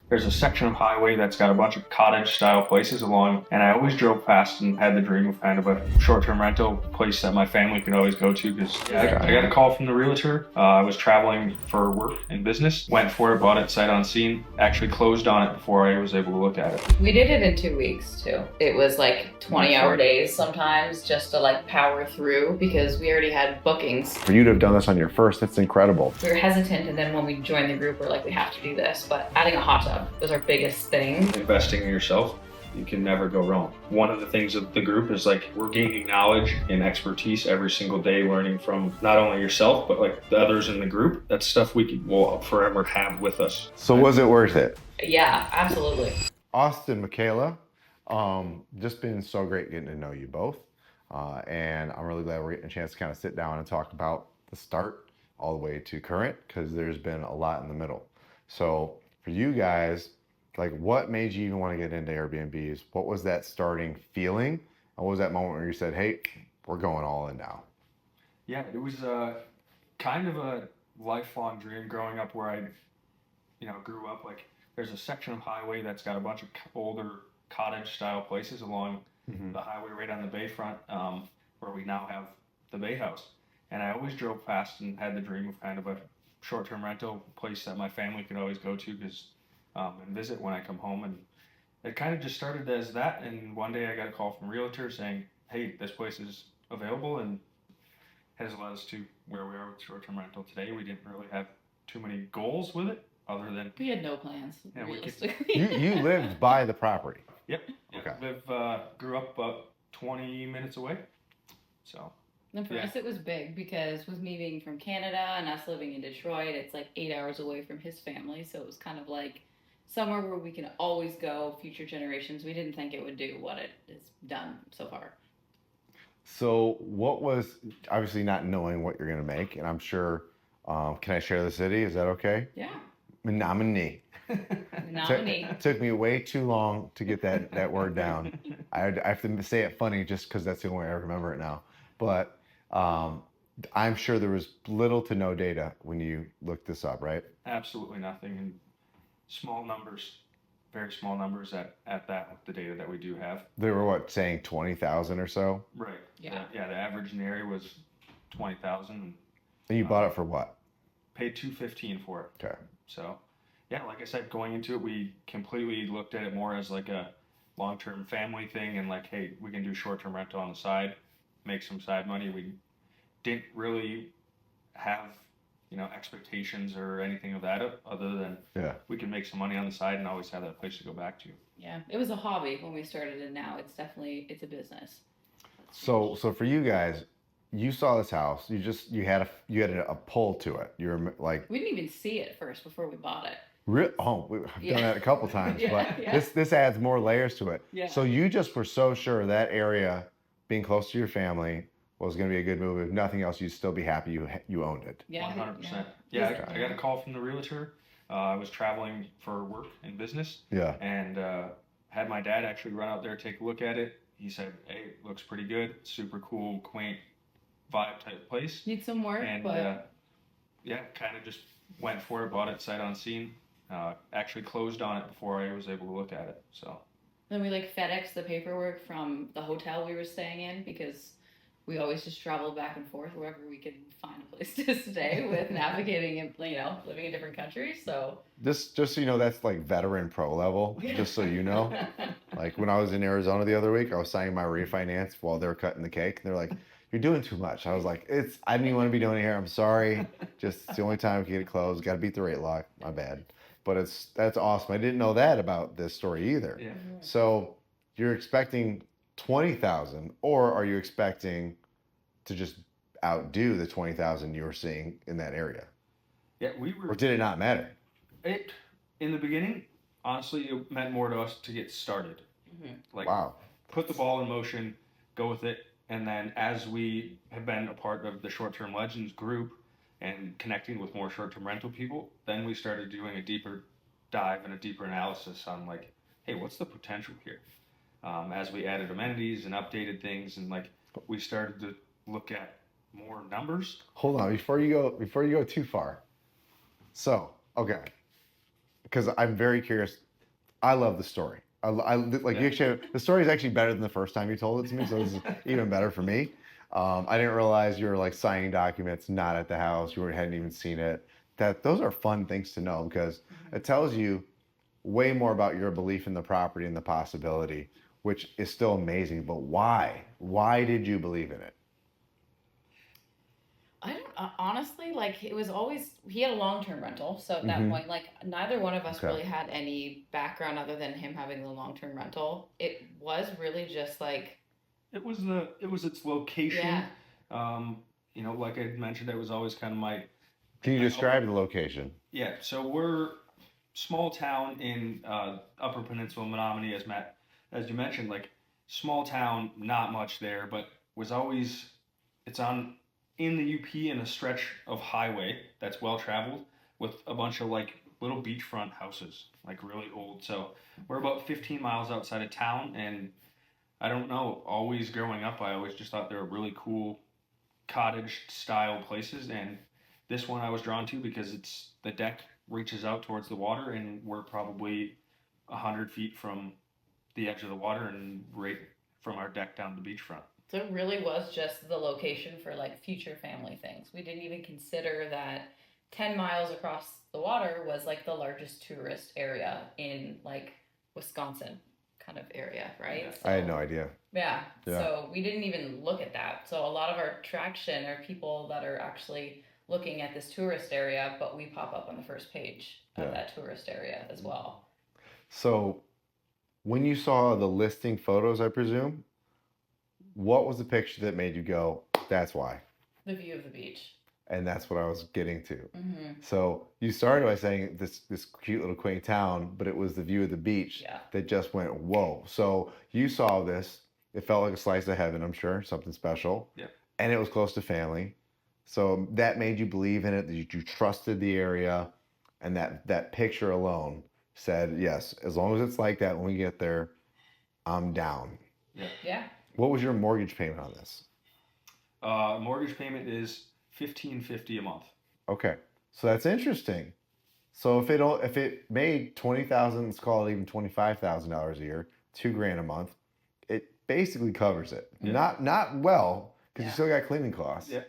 there's a section of highway that's got a bunch of cottage style places along, and I always drove past and had the dream of kind of a short-term rental place that my family could always go to because I got a call from the realtor. I was traveling for work and business, went for it, bought it sight unseen, actually closed on it before I was able to look at it. We did it in 2 weeks too. It was like 20-hour days sometimes just to like power through because we already had bookings. For you to have done this on your first, that's incredible. We were hesitant, and then when we joined the group, we're like, we have to do this. But adding a hot tub was our biggest thing. Investing in yourself, you can never go wrong. One of the things of the group is like we're gaining knowledge and expertise every single day, learning from not only yourself but like the others in the group. That's stuff will forever have with us. So was it worth it? Yeah, absolutely. Austin, Mikayla, just been so great getting to know you both. And I'm really glad we're getting a chance to kind of sit down and talk about the start all the way to current, because there's been a lot in the middle. So for you guys, like what made you even want to get into Airbnbs? What was that starting feeling? And what was that moment where you said, hey, we're going all in now? Yeah, it was kind of a lifelong dream growing up where I, grew up. Like there's a section of highway that's got a bunch of older cottage style places along the highway right on the bayfront, where we now have the Bay House. And I always drove past and had the dream of kind of a short-term rental place that my family could always go to and visit when I come home. And it kind of just started as that. And one day I got a call from a realtor saying, hey, this place is available, and has led us to where we are with short-term rental today. We didn't really have too many goals with it other than we had no plans. Yeah, realistically. You lived by the property. Yep. Okay. Grew up about 20 minutes away. So. And for us, it was big because with me being from Canada and us living in Detroit, it's like 8 hours away from his family. So it was kind of like somewhere where we can always go, future generations. We didn't think it would do what it has done so far. So what was, obviously not knowing what you're going to make, and I'm sure, can I share the city? Is that okay? Yeah. Menominee. Nominee. Took me way too long to get that word down. I have to say it funny just because that's the only way I remember it now. But I'm sure there was little to no data when you looked this up, right? Absolutely nothing. And small numbers, very small numbers at that with the data that we do have. They were what, saying 20,000 or so? Right. Yeah. The average in the area was 20,000. And you bought it for what? Paid $215 for it. Okay. So, yeah, like I said, going into it, we completely looked at it more as like a long-term family thing, and like, hey, we can do short-term rental on the side, make some side money. We didn't really have, expectations or anything of that other than we can make some money on the side and always have that place to go back to. Yeah, it was a hobby when we started, and now it's a business. So for you guys, you saw this house. You had a pull to it. You were like, we didn't even see it first before we bought it. We've done that a couple times, but this adds more layers to it. Yeah. So you just were so sure that area, being close to your family, was going to be a good move. If nothing else, you'd still be happy you owned it. Yeah, 100%. Yeah, I got a call from the realtor. I was traveling for work and business. Yeah. And had my dad actually run out there, take a look at it. He said, hey, it looks pretty good. Super cool, quaint vibe type place. Need some work, and, but kind of just went for it, bought it sight unseen. Actually closed on it before I was able to look at it. So then we FedEx the paperwork from the hotel we were staying in because we always just traveled back and forth wherever we could find a place to stay with navigating and living in different countries. So just so you know, that's like veteran pro level. Just so you know, like when I was in Arizona the other week, I was signing my refinance while they were cutting the cake. They're like, you're doing too much. I was like, I didn't even want to be doing it here. I'm sorry. Just it's the only time we can get it closed. Got to beat the rate lock. My bad. But that's awesome. I didn't know that about this story either. Yeah. So you're expecting 20,000, or are you expecting to just outdo the 20,000 you were seeing in that area? Yeah, we were. Or did it not matter? It in the beginning, honestly, it meant more to us to get started. Like, wow. Put the ball in motion, go with it, and then as we have been a part of the Short-Term Legends group and connecting with more short-term rental people, then we started doing a deeper dive and a deeper analysis on like, hey, what's the potential here? As we added amenities and updated things, and we started to look at more numbers. Hold on, before you go too far. So, okay. because I'm very curious. I love the story. Like Yeah. you actually, the story is actually better than the first time you told it to me, so this is even better for me. I didn't realize you were like signing documents not at the house. Hadn't even seen it. Those are fun things to know because it tells you way more about your belief in the property and the possibility, which is still amazing. But why? Why did you believe in it? I don't honestly, like, it was always, he had a long-term rental, so at that Mhm. point, like, neither one of us Okay. really had any background other than him having the long-term rental. It was really just like, It was its location. yeah, You know, like I mentioned, it was always kind of my Can you my describe the location? yeah. So we're small town in Upper Peninsula Menominee, as you mentioned, like small town, not much there, but was always it's on in the UP in a stretch of highway that's well traveled with a bunch of like little beachfront houses, like really old. So we're about 15 miles outside of town, and I don't know. Always growing up, I always just thought they were really cool cottage style places, and this one I was drawn to because it's the deck reaches out towards the water, and we're probably 100 feet from the edge of the water and right from our deck down the beachfront. so it really was just the location for like future family things. We didn't even consider that 10 miles across the water was like the largest tourist area in like Wisconsin kind of area, right? Yeah. I had no idea. Yeah. Yeah. So we didn't even look at that. So a lot of our traction are people that are actually looking at this tourist area, but we pop up on the first page of Yeah. that tourist area as well. So, when you saw the listing photos, I presume, what was the picture that made you go, "That's why"? The view of the beach. And that's what I was getting to. Mm-hmm. So you started by saying this cute little quaint town, but it was the view of the beach Yeah. that just went whoa. So you saw this. It felt like a slice of heaven, I'm sure, something special. Yeah. And it was close to family. So that made you believe in it, that you trusted the area, and that picture alone said, yes, as long as it's like that when we get there, I'm down. Yeah. What was your mortgage payment on this? Mortgage payment is $1,550 a month. Okay, so that's interesting. So if it made 20,000, let's call it even $25,000 a year, $2,000 a month, it basically covers it. Yeah. Not well, because you Yeah. still got cleaning costs. Yeah.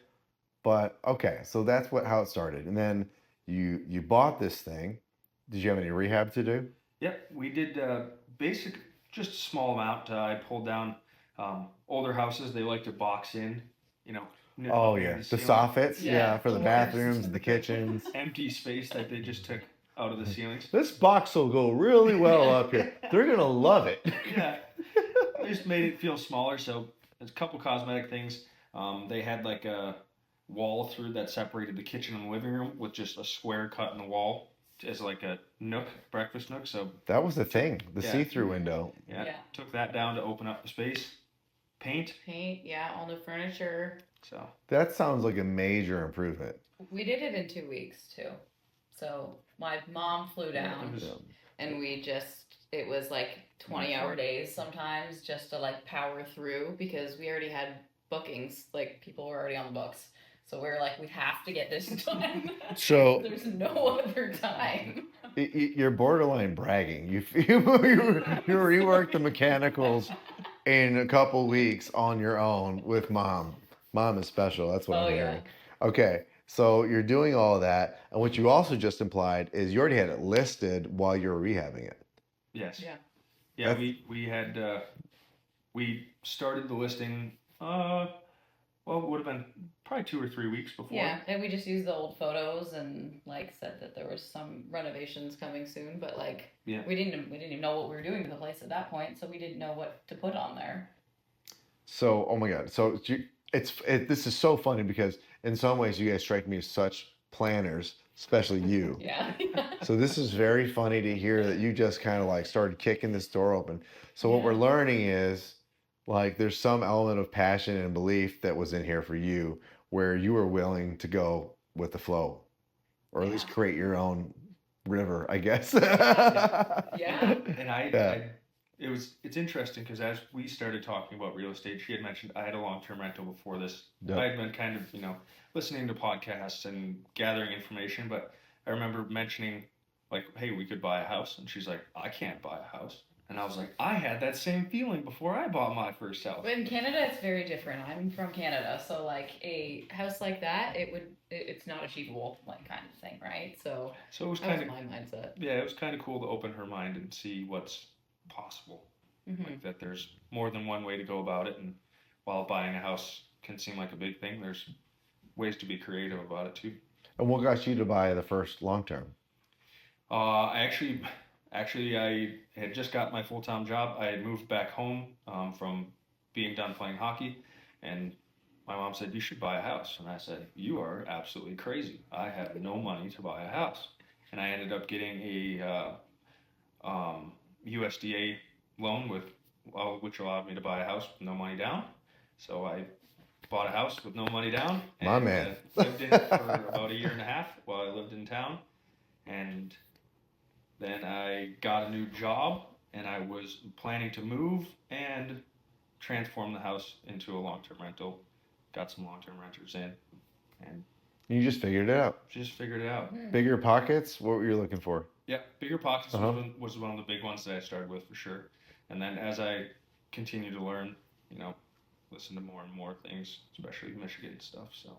But okay, so that's how it started. And then you bought this thing. Did you have any rehab to do? Yep, we did basic, just a small amount. I pulled down older houses. They like to box in, you know. Oh yeah, the ceiling. soffits. Yeah, Yeah, for the doors. bathrooms, the kitchens. Empty space that they just took out of the ceilings. This box will go really well up here. They're gonna love it. Yeah, I just made it feel smaller. So there's a couple cosmetic things. They had like a wall through that separated the kitchen and the living room with just a square cut in the wall as like a nook, breakfast nook. So That was the thing, the Yeah. see-through window. Yeah. took that down to open up the space. Paint. Paint. Yeah. All the furniture. So That sounds like a major improvement. We did it in 2 weeks too. So my mom flew down. it was, Yeah. And it was like 20-hour days sometimes just to like power through because we already had bookings, like people were already on the books. So we were like, we have to get this done. So There's no other time. you're borderline bragging. You reworked the mechanicals in a couple weeks on your own with mom. Mom is special. That's what Oh, I'm yeah. hearing. Okay, so you're doing all of that, and what you also just implied is you already had it listed while you were rehabbing it. yes. Yeah. Yeah, That's- we had we started the listing. Well, it would have been probably 2 or 3 weeks before. Yeah, and we just used the old photos and like said that there was some renovations coming soon, but like Yeah. we didn't even know what we were doing to the place at that point, so we didn't know what to put on there. So, oh my God. So this is so funny because in some ways you guys strike me as such planners, especially you. Yeah. So this is very funny to hear that you just kind of like started kicking this door open. So what Yeah. we're learning is like there's some element of passion and belief that was in here for you where you were willing to go with the flow or at least Yeah. create your own river, I guess. Yeah. And Yeah. it's interesting because as we started talking about real estate, she had mentioned I had a long-term rental before this. Yep. I had been kind of listening to podcasts and gathering information, but I remember mentioning like, hey, we could buy a house. And she's like, I can't buy a house. And I was like, I had that same feeling before I bought my first house. But in Canada, it's very different. I'm from Canada, so like a house like that, it's not achievable, like kind of thing, right? So So it was that kind was of, my mindset. yeah, it was kind of cool to open her mind and see what's possible. Hmm. Like that there's more than one way to go about it. And while buying a house can seem like a big thing, there's ways to be creative about it too. And what got you to buy the first long term? I actually, I had just got my full-time job. I had moved back home from being done playing hockey, and my mom said, "You should buy a house." And I said, "You are absolutely crazy. I have no money to buy a house." And I ended up getting a USDA loan which allowed me to buy a house with no money down. So I bought a house with no money down My and man. lived in it for about a year and a half while I lived in town. And then I got a new job and I was planning to move and transform the house into a long-term rental. Got some long-term renters in and You just figured it out. just figured it out. Bigger pockets. What were you looking for? Yeah, bigger pockets Uh-huh. was one of the big ones that I started with for sure. And then as I continue to learn, listen to more and more things, especially Michigan stuff. So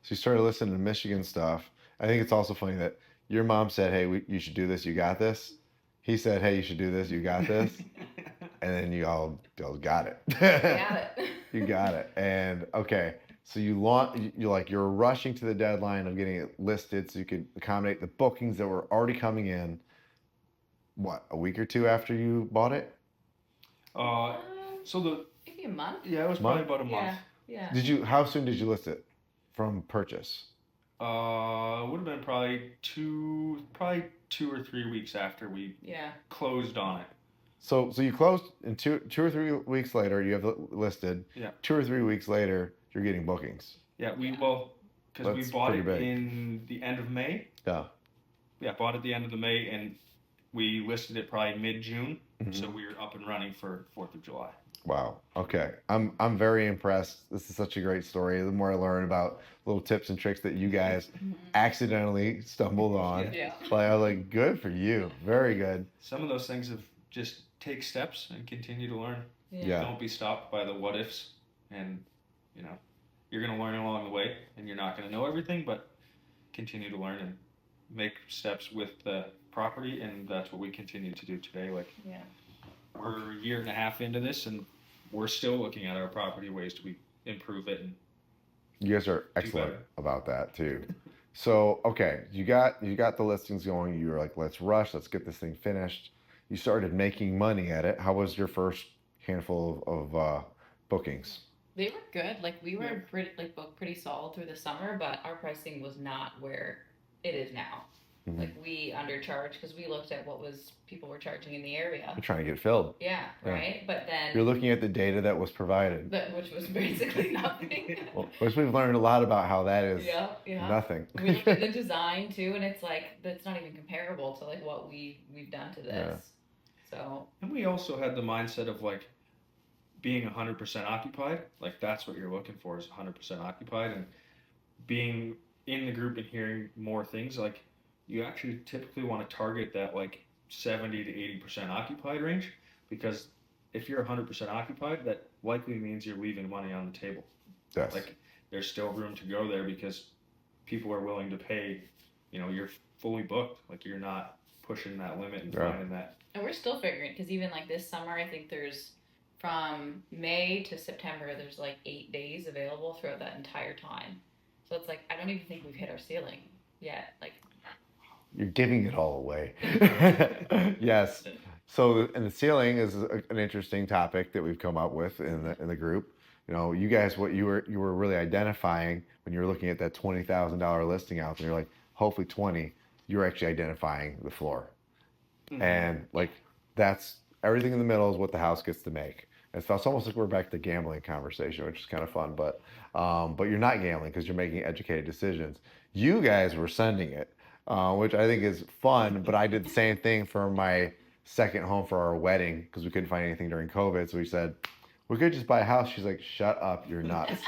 You started listening to Michigan stuff. I think it's also funny that your mom said, "Hey, you should do this. You got this." He said, "Hey, you should do this. You got this." And then you all got it. Got it. You got it. And okay, so you're rushing to the deadline of getting it listed so you could accommodate the bookings that were already coming in. What, a week or two after you bought it? so Maybe a month. it was probably about a month. Yeah. How soon did you list it from purchase? It would have been probably 2 or 3 weeks after we Yeah. closed on it. So you closed, and two or 3 weeks later, you have it listed. Yeah. 2 or 3 weeks later, you're getting bookings. Yeah, because we That's bought pretty it big. in the end of May. Yeah. Yeah, bought it at the end of the May, and we listed it probably mid-June, Mhm. so we were up and running for 4th of July. Wow. Okay. I'm very impressed. This is such a great story. The more I learn about little tips and tricks that you guys accidentally stumbled on, Yeah. like, I was like, good for you. Very good. Some of those things have just take steps and continue to learn. Yeah. Don't be stopped by the what ifs, and you're gonna learn along the way, and you're not gonna know everything, but continue to learn and make steps with the property, and that's what we continue to do today. Like Yeah. we're a year and a half into this, and we're still looking at our property ways to improve it. And You guys are excellent better. about that too. So, okay, you got the listings going. You were like, let's rush, let's get this thing finished. You started making money at it. How was your first handful of bookings? They were good. Like we were Yeah. booked pretty solid through the summer, but our pricing was not where it is now. Mhm. Like we undercharged because we looked at what people were charging in the area. You're trying to get filled. Yeah, Yeah. right. But then You're looking at the data that was provided, which was basically nothing. which we've learned a lot about how that is Yeah. nothing. We looked at the design too, and it's like that's not even comparable to like what we've done to this. So And we also had the mindset of like being 100% occupied. Like that's what you're looking for is 100% occupied, and being in the group and hearing more things. Like you actually typically want to target that like 70 to 80% occupied range, because if you're 100% occupied, that likely means you're leaving money on the table. Yes. Like there's still room to go there because people are willing to pay. You're fully booked. Like you're not pushing that limit and Yeah. finding that. and we're still figuring because even like this summer, I think there's from May to September, there's like 8 days available throughout that entire time. So it's like I don't even think we've hit our ceiling yet. Like You're giving it all away. Yes. So, and the ceiling is an interesting topic that we've come up with in the group. You guys, what you were really identifying when you were looking at that $20,000 listing out there, you're like, hopefully 20, you're actually identifying the floor. Mhm. And like, that's everything in the middle is what the house gets to make. It's almost like we're back to the gambling conversation, which is kind of fun, but you're not gambling because you're making educated decisions. You guys were sending it, which I think is fun, but I did the same thing for my second home for our wedding because we couldn't find anything during COVID. So we said, we could just buy a house. She's like, shut up, you're nuts.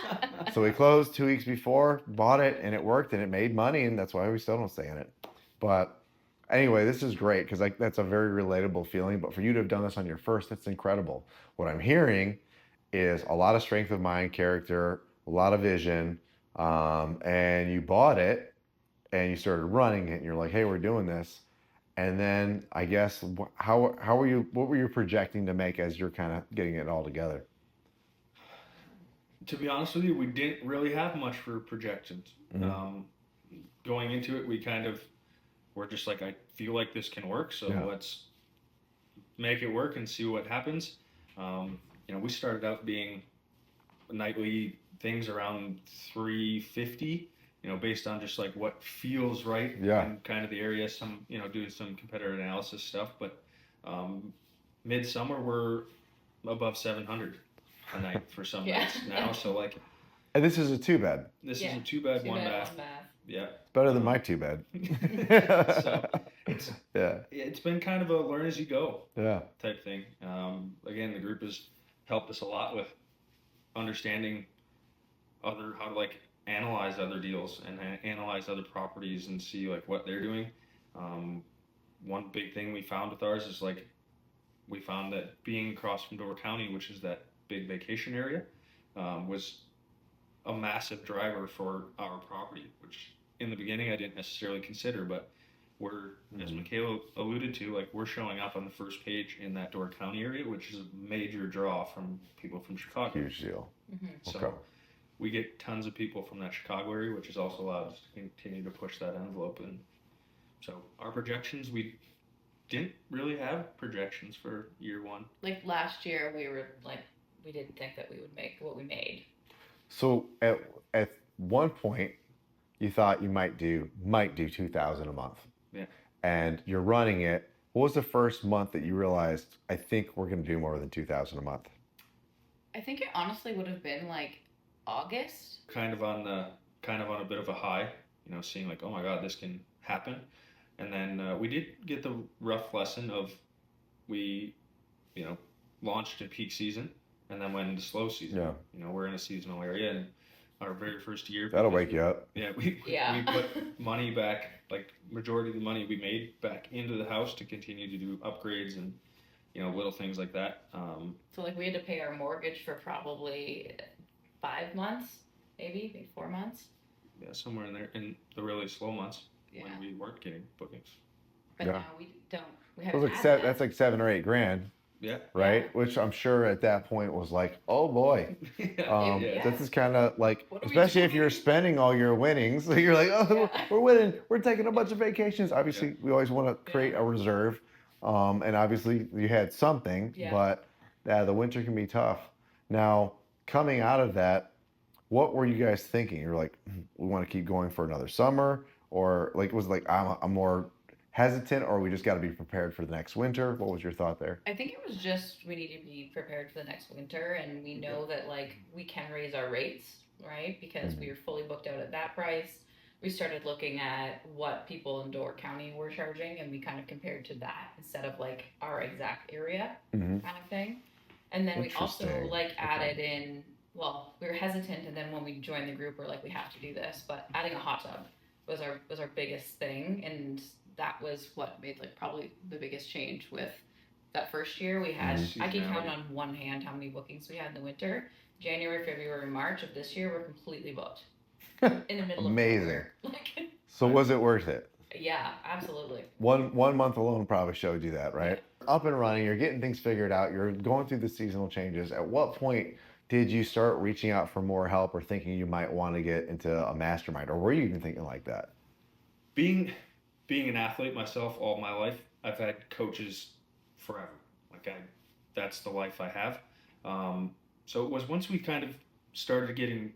So we closed 2 weeks before, bought it, and it worked, and it made money, and that's why we still don't stay in it. But Anyway, this is great because like that's a very relatable feeling. But for you to have done this on your first, that's incredible. What I'm hearing is a lot of strength of mind, character, a lot of vision, and you bought it and you started running it. And you're like, hey, we're doing this. And then I guess how were you? What were you projecting to make as you're kind of getting it all together? To be honest with you, we didn't really have much for projections. Mhm. Going into it, we kind of were just like, I feel like this can work, so Yeah. let's make it work and see what happens. We started out being nightly things around 350. Based on just like what feels right Yeah. in kind of the area. Some, doing some competitor analysis stuff, but midsummer we're above 700 a night for some Yeah. nights now. So like And this is a two bed. this Yeah. is a two bed, Two one bed, bath. one bath. Yeah. Better than my two bed. So it's Yeah. it's been kind of a learn as you go Yeah. type thing. Again, the group has helped us a lot with understanding how to like analyze other deals and analyze other properties and see like what they're doing. One big thing we found with ours is like we found that being across from Door County, which is that big vacation area, was a massive driver for our property, which in the beginning I didn't necessarily consider, but we're, as Mikayla alluded to, like we're showing up on the first page in that Door County area, which is a major draw from people from Chicago. Huge deal. So Okay. we get tons of people from that Chicago area, which has also allowed us to continue to push that envelope. And so our projections, we didn't really have projections for year one. Like last year, we didn't think that we would make what we made. So at one point, you thought you might do 2,000 a month. Yeah. And you're running it. What was the first month that you realized, I think we're going to do more than 2,000 a month? I think it honestly would have been like August. Kind of on a bit of a high, seeing like, oh my God, this can happen. And then we did get the rough lesson of we, launched in peak season and then went into slow season. Yeah. We're in a seasonal area, and our very first year. That'll wake you up. Yeah, we put money back, like majority of the money we made back into the house to continue to do upgrades and little things like that. So like we had to pay our mortgage for probably 5 months, maybe 4 months. Yeah, somewhere in there in the really slow months Yeah. when we weren't getting bookings. But Yeah. now we don't. We It haven't was like had that. that's like 7 or 8 grand, Yeah. right? Yeah. Which I'm sure at that point was like, oh boy. Yeah. This is kind of like, What are we especially if doing? you're spending all your winnings, so you're like, oh, Yeah. we're winning, we're taking a bunch of vacations. Obviously, we always want to create a reserve, and obviously you had something, Yeah. but the winter can be tough. Now, coming out of that, what were you guys thinking? You're like, we want to keep going for another summer, or like was it like I'm more hesitant, or we just got to be prepared for the next winter? What was your thought there? I think it was just we need to be prepared for the next winter, and we know that like we can raise our rates, right? Because we were fully booked out at that price. We started looking at what people in Door County were charging, and we kind of compared to that instead of like our exact area Mhm. kind of thing. And then we also Interesting. like Okay. added in. Well, we were hesitant, and then when we joined the group, we're like, we have to do this. But adding a hot tub was our biggest thing, and that was what made like probably the biggest change with that first year. We had I can count on one hand how many bookings we had in the winter. January, February, March of this year, we're completely booked in the middle Amazing. of nowhere. Like, So was it worth it? yeah, absolutely. One month alone probably showed you that, right? Up and running, you're getting things figured out, you're going through the seasonal changes. At what point did you start reaching out for more help or thinking you might want to get into a mastermind, or were you even thinking like that? Being an athlete myself all my life, I've had coaches forever. That's the life I have. So it was once we kind of started getting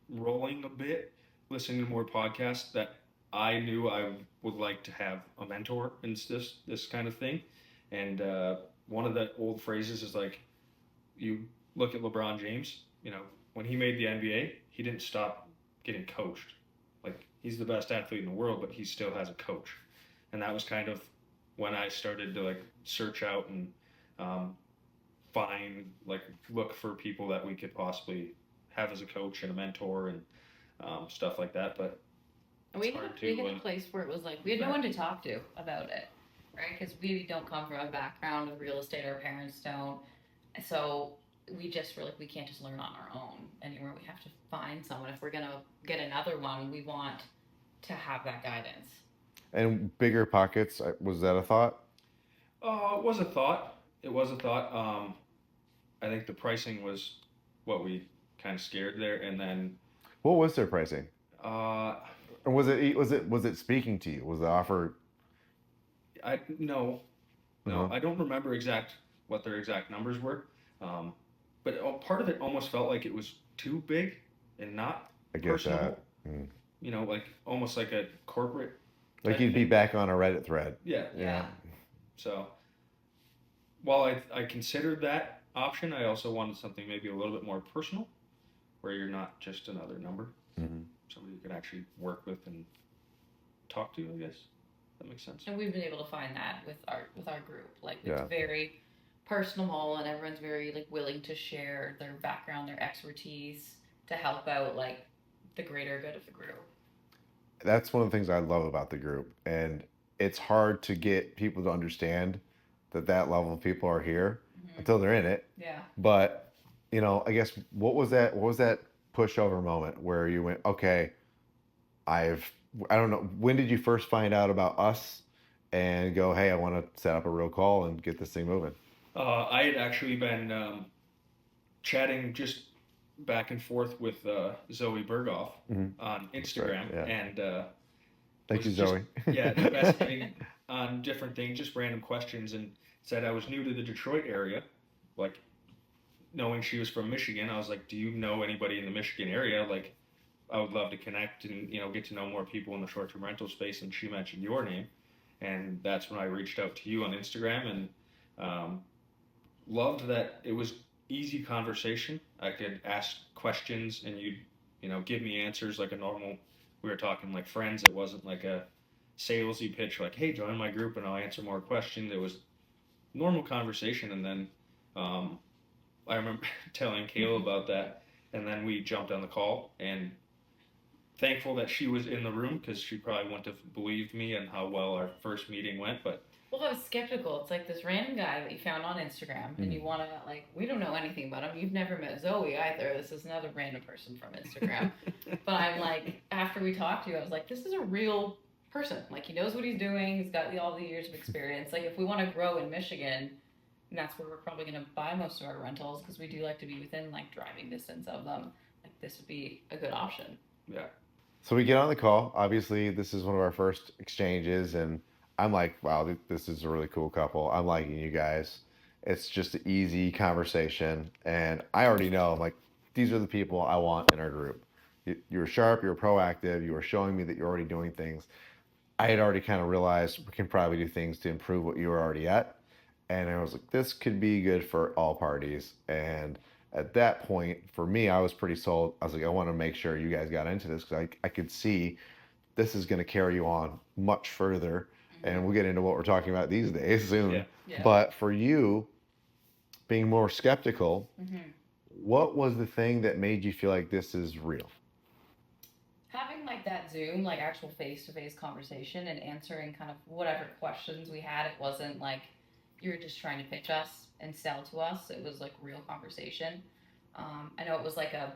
rolling a bit, listening to more podcasts, that I knew I would like to have a mentor in this kind of thing. And one of the old phrases is like, you look at LeBron James, when he made the NBA, he didn't stop getting coached. Like, he's the best athlete in the world, but he still has a coach. And that was kind of when I started to like search out and look for people that we could possibly have as a coach and a mentor and stuff like that. But And we It's had, hard we to, had a place where it was like, we had no one to talk to about it, right? Because we don't come from a background of real estate, our parents don't. So we just were like, we can't just learn on our own anymore. We have to find someone. If we're going to get another one, we want to have that guidance. And bigger pockets, was that a thought? It was a thought. It was a thought. I think the pricing was what we kind of scared there, and then What was their pricing? uh, Or was it speaking to you? Was the offer? no, Uh-huh. I don't remember what their exact numbers were. But part of it almost felt like it was too big and not I get personable. that. Mm. Like almost like a corporate. Like type you'd be thing. back on a Reddit thread. Yeah. Yeah. So while I considered that option, I also wanted something maybe a little bit more personal, where you're not just another number. Mm-hmm. Somebody you could actually work with and talk to, I guess. That makes sense. And we've been able to find that with our group. Like it's Yeah. very personable, and everyone's very like willing to share their background, their expertise to help out like the greater good of the group. That's one of the things I love about the group, and it's hard to get people to understand that level of people are here until they're in it. Yeah. But I guess what was that pushover moment where you went, okay, I don't know, when did you first find out about us and go, hey, I want to set up a real call and get this thing moving? I had actually been chatting just back and forth with Zoe Berghoff on Instagram, yeah. and Thank you, was just- Zoe. messaging on different things, just random questions, and said I was new to the Detroit area, like knowing she was from Michigan. I was like, do you know anybody in the Michigan area? Like, I would love to connect and get to know more people in the short-term rental space. And she mentioned your name, and that's when I reached out to you on Instagram, and loved that it was easy conversation. I could ask questions, and you'd give me answers like a normal. We were talking like friends. It wasn't like a salesy pitch like, hey, join my group and I'll answer more questions. It was normal conversation. And then I remember telling Kayla about that, and then we jumped on the call, and thankful that she was in the room, because she probably wouldn't have believed me and how well our first meeting went. But Well, I was skeptical. It's like this random guy that you found on Instagram, and you want to like, we don't know anything about him. You've never met Zoe either. This is another random person from Instagram. But I'm like, after we talked to you, I was like, this is a real person. Like, he knows what he's doing. He's got all the years of experience. Like, if we want to grow in Michigan, and that's where we're probably going to buy most of our rentals, because we do like to be within like driving distance of them. Like, this would be a good option. yeah. So we get on the call. Obviously, this is one of our first exchanges, and I'm like, wow, this is a really cool couple. I'm liking you guys. It's just an easy conversation, and I already know, I'm like, these are the people I want in our group. You were sharp, you were proactive, you were showing me that you're already doing things. I had already kind of realized we can probably do things to improve what you were already at, and I was like, this could be good for all parties. And at that point, for me, I was pretty sold. I was like, I want to make sure you guys got into this, because I could see this is going to carry you on much further. And we'll get into what we're talking about these days soon. Yeah. Yeah. But for you, being more skeptical, what was the thing that made you feel like this is real? Having like that Zoom, like actual face-to-face conversation, and answering kind of whatever questions we had. It wasn't like you were just trying to pitch us and sell to us. It was like real conversation. I know it was like a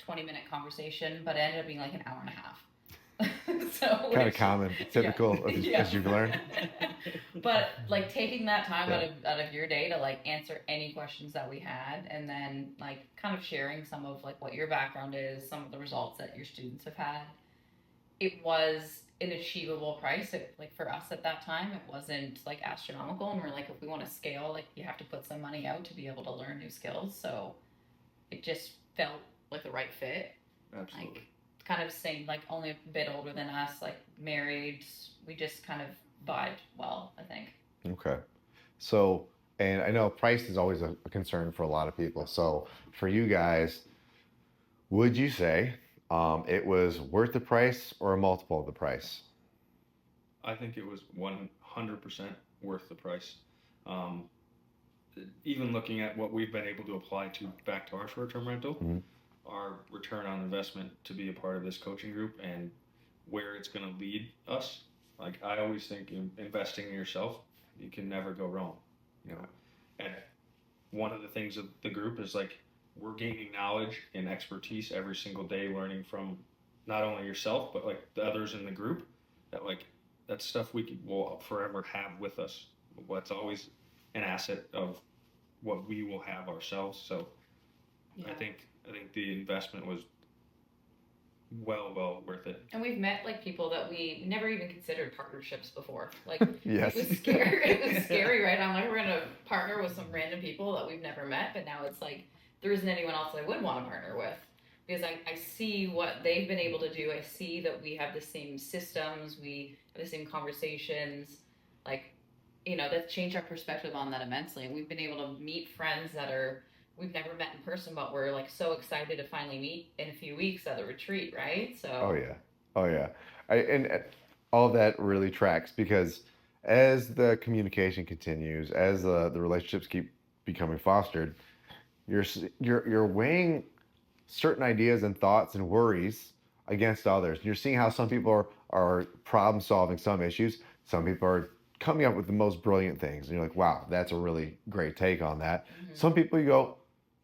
20-minute conversation, but it ended up being like an hour and a half. So Kind of common, typical, Yeah. as you've learned. But like taking that time out of your day to like answer any questions that we had, and then like kind of sharing some of like what your background is, some of the results that your students have had. It was an achievable price. Like for us at that time, it wasn't like astronomical, and we're like, if we want to scale, like you have to put some money out to be able to learn new skills. So it just felt like the right fit. Absolutely. Like kind of same, like only a bit older than us, like married. We just kind of vibed well, I think. Okay. So, and I know price is always a concern for a lot of people. So for you guys, would you say it was worth the price or a multiple of the price? I think it was 100% worth the price. Even looking at what we've been able to apply back to our short-term rental, our return on investment to be a part of this coaching group, and where it's going to lead us. Like I always think investing in yourself, you can never go wrong, you know. And one of the things of the group is like we're gaining knowledge and expertise every single day, learning from not only yourself but like the others in the group. That like that's stuff will forever have with us. What's always an asset of what we will have ourselves. So Yeah. I think the investment was well worth it. And we've met like people that we never even considered partnerships before. Like Yes. it was scary. It was scary, right? I'm like, we're gonna partner with some random people that we've never met, but now it's like there isn't anyone else that I would want to partner with because I see what they've been able to do. I see that we have the same systems, we have the same conversations. Like, you know, that's changed our perspective on that immensely. And we've been able to meet friends that we've never met in person, but we're like so excited to finally meet in a few weeks at the retreat, right? So. Oh yeah. And all of that really tracks because as the communication continues, as the relationships keep becoming fostered, you're weighing certain ideas and thoughts and worries against others. You're seeing how some people are problem solving some issues. Some people are coming up with the most brilliant things. And you're like, wow, that's a really great take on that. Mm-hmm. Some people you go,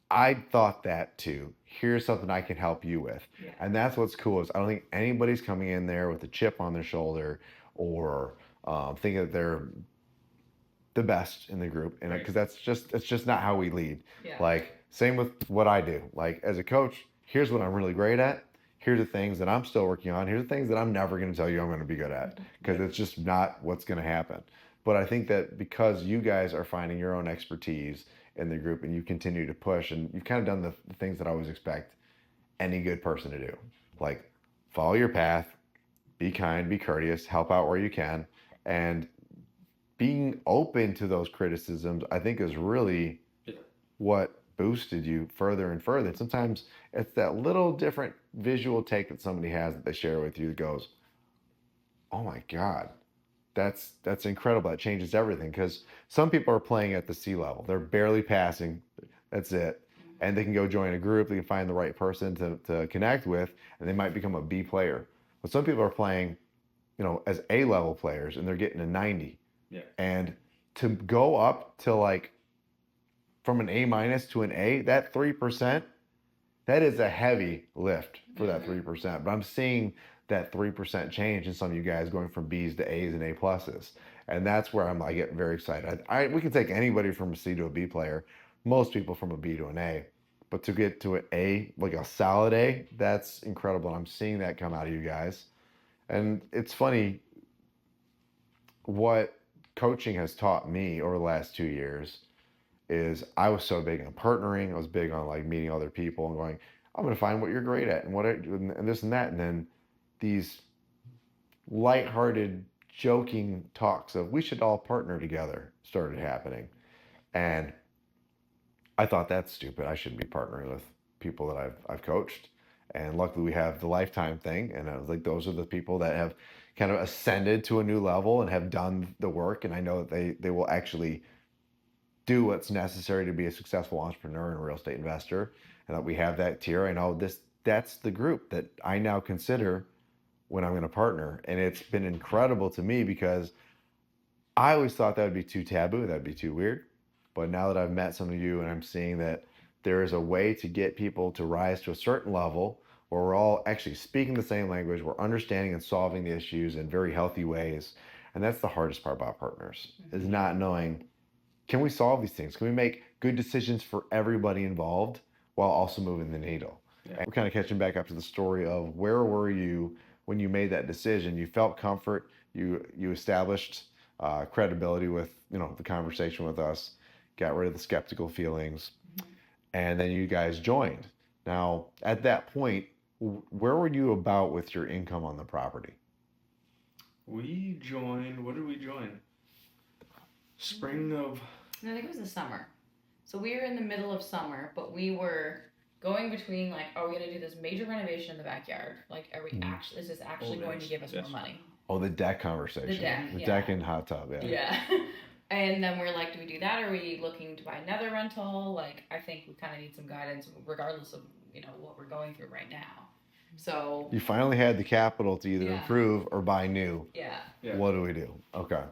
I thought that too. Here's something I can help you with. Yeah. And that's what's cool is I don't think anybody's coming in there with a chip on their shoulder or thinking that they're the best in the group. And because it's just not how we lead. Yeah. Like same with what I do. Like as a coach, here's what I'm really great at. Here's the things that I'm still working on. Here's the things that I'm never going to tell you I'm going to be good at because it's just not what's going to happen. But I think that because you guys are finding your own expertise in the group and you continue to push and you've kind of done the things that I always expect any good person to do. Like follow your path, be kind, be courteous, help out where you can. And being open to those criticisms, I think is really what boosted you further and further. And sometimes it's that little different visual take that somebody has that they share with you that goes, oh my God, that's incredible. That changes everything. Because some people are playing at the sea level. They're barely passing. That's it. And they can go join a group. They can find the right person to connect with, and they might become a B player. But some people are playing, you know, as A level players, and they're getting a 90. Yeah. And to go up to like from an A minus to an A, that 3%, that is a heavy lift for that 3%. But I'm seeing that 3% change in some of you guys going from B's to A's and A pluses. And that's where I get very excited. We can take anybody from a C to a B player, most people from a B to an A. But to get to an A, like a solid A, that's incredible. And I'm seeing that come out of you guys. And it's funny what coaching has taught me over the last 2 years is I was so big on partnering. I was big on like meeting other people and going, I'm going to find what you're great at and and this and that. And then these lighthearted, joking talks of we should all partner together started happening. And I thought that's stupid. I shouldn't be partnering with people that I've coached. And luckily we have the lifetime thing. And I was like, those are the people that have kind of ascended to a new level and have done the work. And I know that they will actually do what's necessary to be a successful entrepreneur and a real estate investor. And that we have that tier. I know that's the group that I now consider when I'm going to partner. And it's been incredible to me because I always thought that would be too taboo. That'd be too weird. But now that I've met some of you and I'm seeing that there is a way to get people to rise to a certain level where we're all actually speaking the same language, we're understanding and solving the issues in very healthy ways. And that's the hardest part about partners, is not knowing, can we solve these things? Can we make good decisions for everybody involved while also moving the needle? Yeah. And we're kind of catching back up to the story of where were you when you made that decision? You felt comfort, you established credibility with the conversation with us, got rid of the skeptical feelings, and then you guys joined. Now, at that point, where were you about with your income on the property? We joined, what did we join? Spring of... I think it was the summer. So we were in the middle of summer, but we were going between like, are we going to do this major renovation in the backyard? Like, are we actually, is this actually going to give us more money? Oh, the deck conversation. The deck and hot tub, yeah. Yeah. And then we're like, do we do that? Or are we looking to buy another rental? Like, I think we kind of need some guidance regardless of, what we're going through right now. So You finally had the capital to either Yeah. improve or buy new. yeah. Yeah. What do we do? Okay.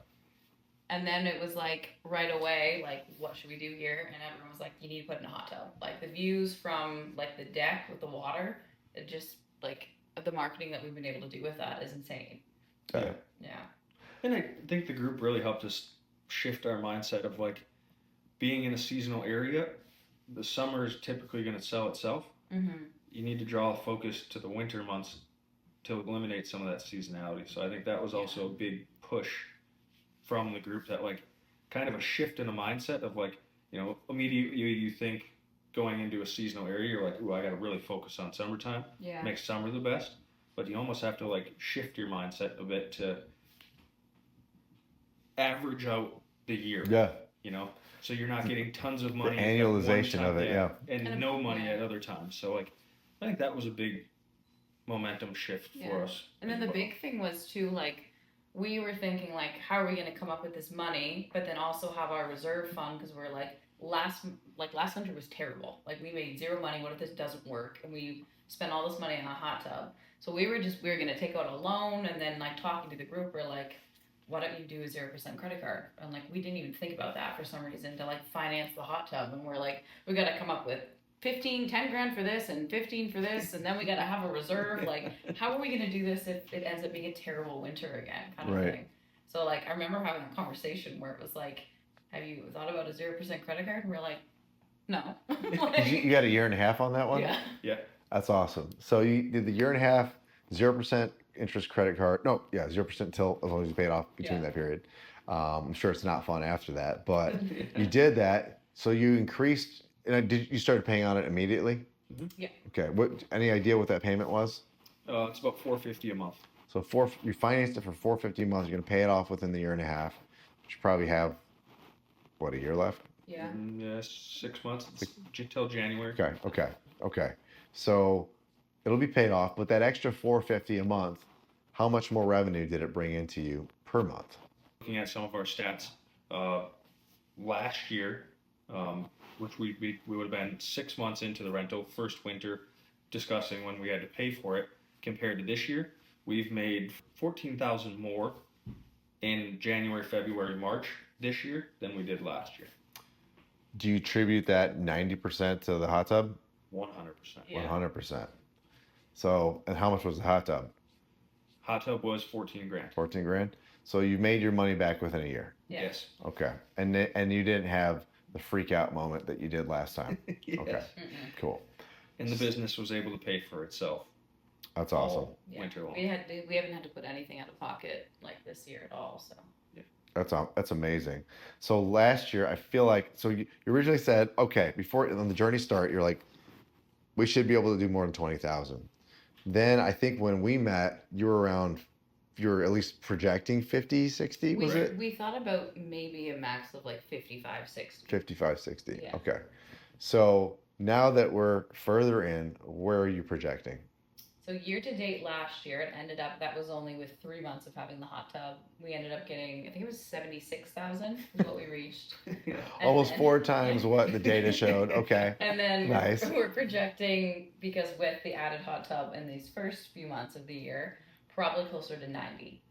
And then it was like right away, like, what should we do here? And everyone was like, you need to put in a hot tub. Like the views from like the deck with the water, it just like the marketing that we've been able to do with that is insane. Okay. Yeah. And I think the group really helped us shift our mindset of like being in a seasonal area. The summer is typically going to sell itself. Mm-hmm. You need to draw focus to the winter months to eliminate some of that seasonality. So I think that was also a big push from the group, that like kind of a shift in the mindset of like, you know, immediately you think going into a seasonal area, you're like, ooh, I got to really focus on summertime, Yeah. make summer the best. But you almost have to like shift your mindset a bit to average out the year. Yeah. You know, so you're not getting tons of money. The at annualization one time, of it, yeah. and no money Yeah. at other times. So like, I think that was a big momentum shift for Yeah. us. And then the big thing was too, like, we were thinking like, how are we going to come up with this money, but then also have our reserve fund, because we're like last winter was terrible. Like we made zero money. What if this doesn't work? And we spent all this money on a hot tub. So we were going to take out a loan, and then like talking to the group, we're like, why don't you do a 0% credit card? And like we didn't even think about that for some reason, to like finance the hot tub. And we're like, we got to come up with 10 grand for this and 15 for this, and then we got to have a reserve. Like, how are we going to do this if it ends up being a terrible winter again, kind of Right. thing? So like I remember having a conversation where it was like, have you thought about a 0% credit card? And we're like, no. Like, You got a year and a half on that one? yeah. Yeah. That's awesome. So you did the year and a half, 0% interest credit card. No, yeah, 0% until as long as you pay it off between Yeah. that period. I'm sure it's not fun after that, but you did that. So you increased, and you started paying on it immediately? Mhm. Yeah. Okay. Any idea what that payment was? It's about $450 a month. So you financed it for $450 a month. You're going to pay it off within the year and a half. You probably have, what, a year left? Yeah. Yeah, 6 months till January. Okay. So it'll be paid off, but that extra $450 a month, how much more revenue did it bring into you per month? Looking at some of our stats, last year, which we would have been 6 months into the rental, first winter, discussing when we had to pay for it, compared to this year, we've made $14,000 more in January, February, March this year than we did last year. Do you attribute that 90% to the hot tub? 100%. Yeah. 100%. So, and how much was the hot tub? Hot tub was 14 grand. 14 grand. So you made your money back within a year. Yeah. Yes. Okay. And you didn't have the freak out moment that you did last time. Yes. Okay. Mm-mm. Cool. And the business was able to pay for itself. That's awesome. all Yeah. winter long. We haven't had to put anything out of pocket like this year at all. So That's amazing. So last year, I feel like, so you originally said, okay, before on the journey start, you're like, we should be able to do more than 20,000. Then I think when we met, you were at least projecting 50, 60, was it? we thought about maybe a max of like 55, 60. 55, 60. Yeah. Okay. So now that we're further in, where are you projecting? So year to date last year, it ended up, that was only with 3 months of having the hot tub. We ended up getting, I think it was 76,000 is what we reached. And Almost then- 4 times what the data showed. Okay. And then Nice. we're projecting, because with the added hot tub in these first few months of the year, probably closer to 90.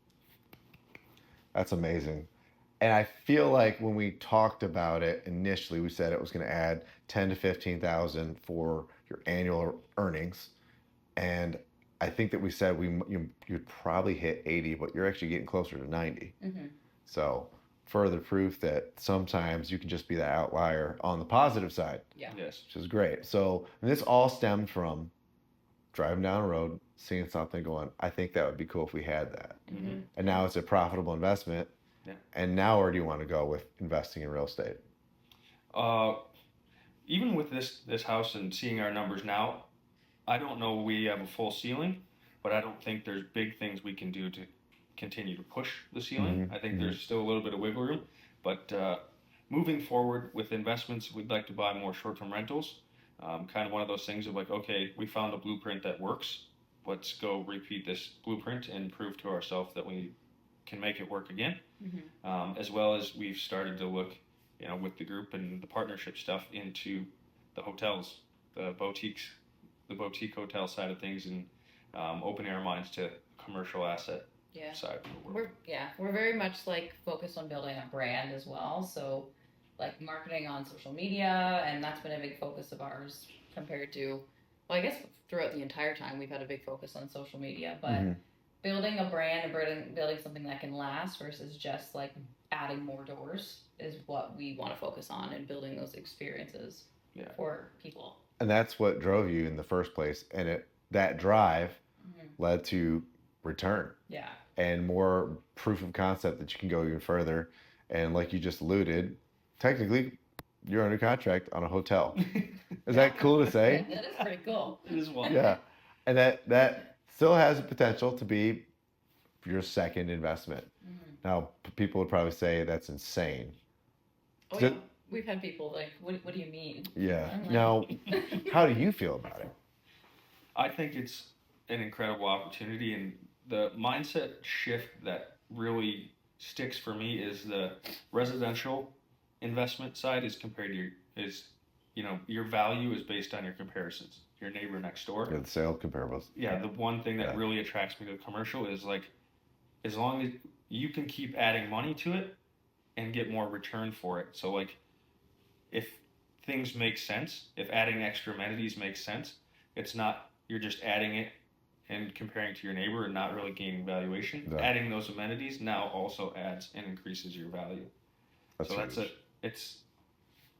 That's amazing. And I feel like when we talked about it initially, we said it was going to add 10 to 15,000 for your annual earnings. And I think that we said you'd probably hit 80, but you're actually getting closer to 90. Mm-hmm. So further proof that sometimes you can just be the outlier on the positive side, Yeah. Yes. which is great. So, and this all stemmed from driving down a road, seeing something going, I think that would be cool if we had that. Mm-hmm. And now it's a profitable investment. Yeah. And now where do you want to go with investing in real estate? Even with this house and seeing our numbers now, I don't know we have a full ceiling, but I don't think there's big things we can do to continue to push the ceiling. Mhm, I think mhm. there's still a little bit of wiggle room, but moving forward with investments, we'd like to buy more short-term rentals. Kind of one of those things of like, okay, we found a blueprint that works. Let's go repeat this blueprint and prove to ourselves that we can make it work again. Mm-hmm. As well as we've started to look, with the group and the partnership stuff into the hotels, the boutique hotel side of things, and opening our minds to commercial asset Yeah. side of the world. We're very much like focused on building a brand as well. So like marketing on social media, and that's been a big focus of ours compared to, well, I guess throughout the entire time we've had a big focus on social media, but building a brand and building something that can last versus just like adding more doors is what we want to focus on, and building those experiences for people. And that's what drove you in the first place. And that drive led to return. Yeah. And more proof of concept that you can go even further. And like you just alluded, technically, you're under contract on a hotel. Is that cool to say? That is pretty cool. It is one. Yeah. And that still has the potential to be your second investment. Now, people would probably say that's insane. Oh, yeah. We've had people like, what do you mean? Yeah. Like, now, how do you feel about it? I think it's an incredible opportunity, and the mindset shift that really sticks for me is the residential investment side is compared to your value is based on your comparisons. Your neighbor next door. Yeah, the sale comparables. Yeah, the one thing that really attracts me to commercial is like, as long as you can keep adding money to it and get more return for it. So like, if things make sense, if adding extra amenities makes sense, it's not you're just adding it and comparing to your neighbor and not really gaining valuation. Yeah. Adding those amenities now also adds and increases your value. It's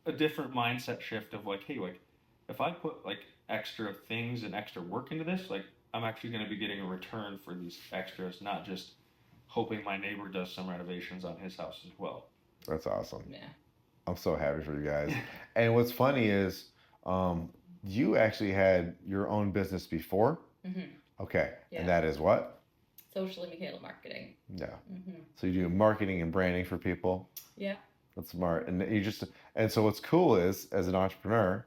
a different mindset shift of like, hey, like if I put like extra things and extra work into this, like I'm actually going to be getting a return for these extras, not just hoping my neighbor does some renovations on his house as well. That's awesome. Yeah. I'm so happy for you guys. And what's funny is you actually had your own business before. Okay. Yeah. And that is what? Socially Mikayla marketing. Yeah. So you do marketing and branding for people. Yeah. That's smart. And so what's cool is, as an entrepreneur,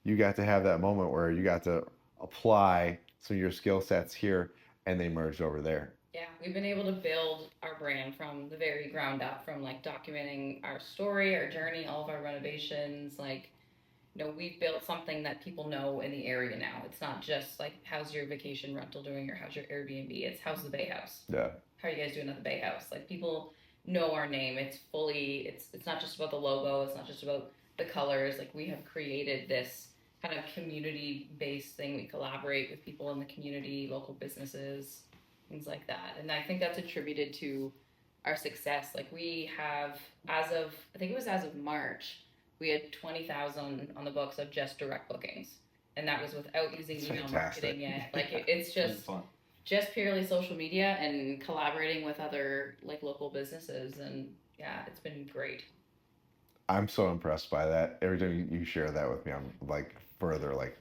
you got to have that moment where you got to apply some of your skill sets here, and they merged over there. Yeah, we've been able to build our brand from the very ground up, from like documenting our story, our journey, all of our renovations. Like, we've built something that people know in the area now. It's not just like, how's your vacation rental doing or how's your Airbnb? It's how's the Bay House? Yeah. How are you guys doing at the Bay House? Like, people know our name. It's not just about the logo. It's not just about the colors. Like, we have created this kind of community-based thing. We collaborate with people in the community, local businesses, things like that. And I think that's attributed to our success. Like, we have, I think it was as of March, we had 20,000 on the books of just direct bookings. And that was without using email marketing yet. Like, it's just purely social media and collaborating with other like local businesses. And yeah, it's been great. I'm so impressed by that. Every time you share that with me, I'm like further like,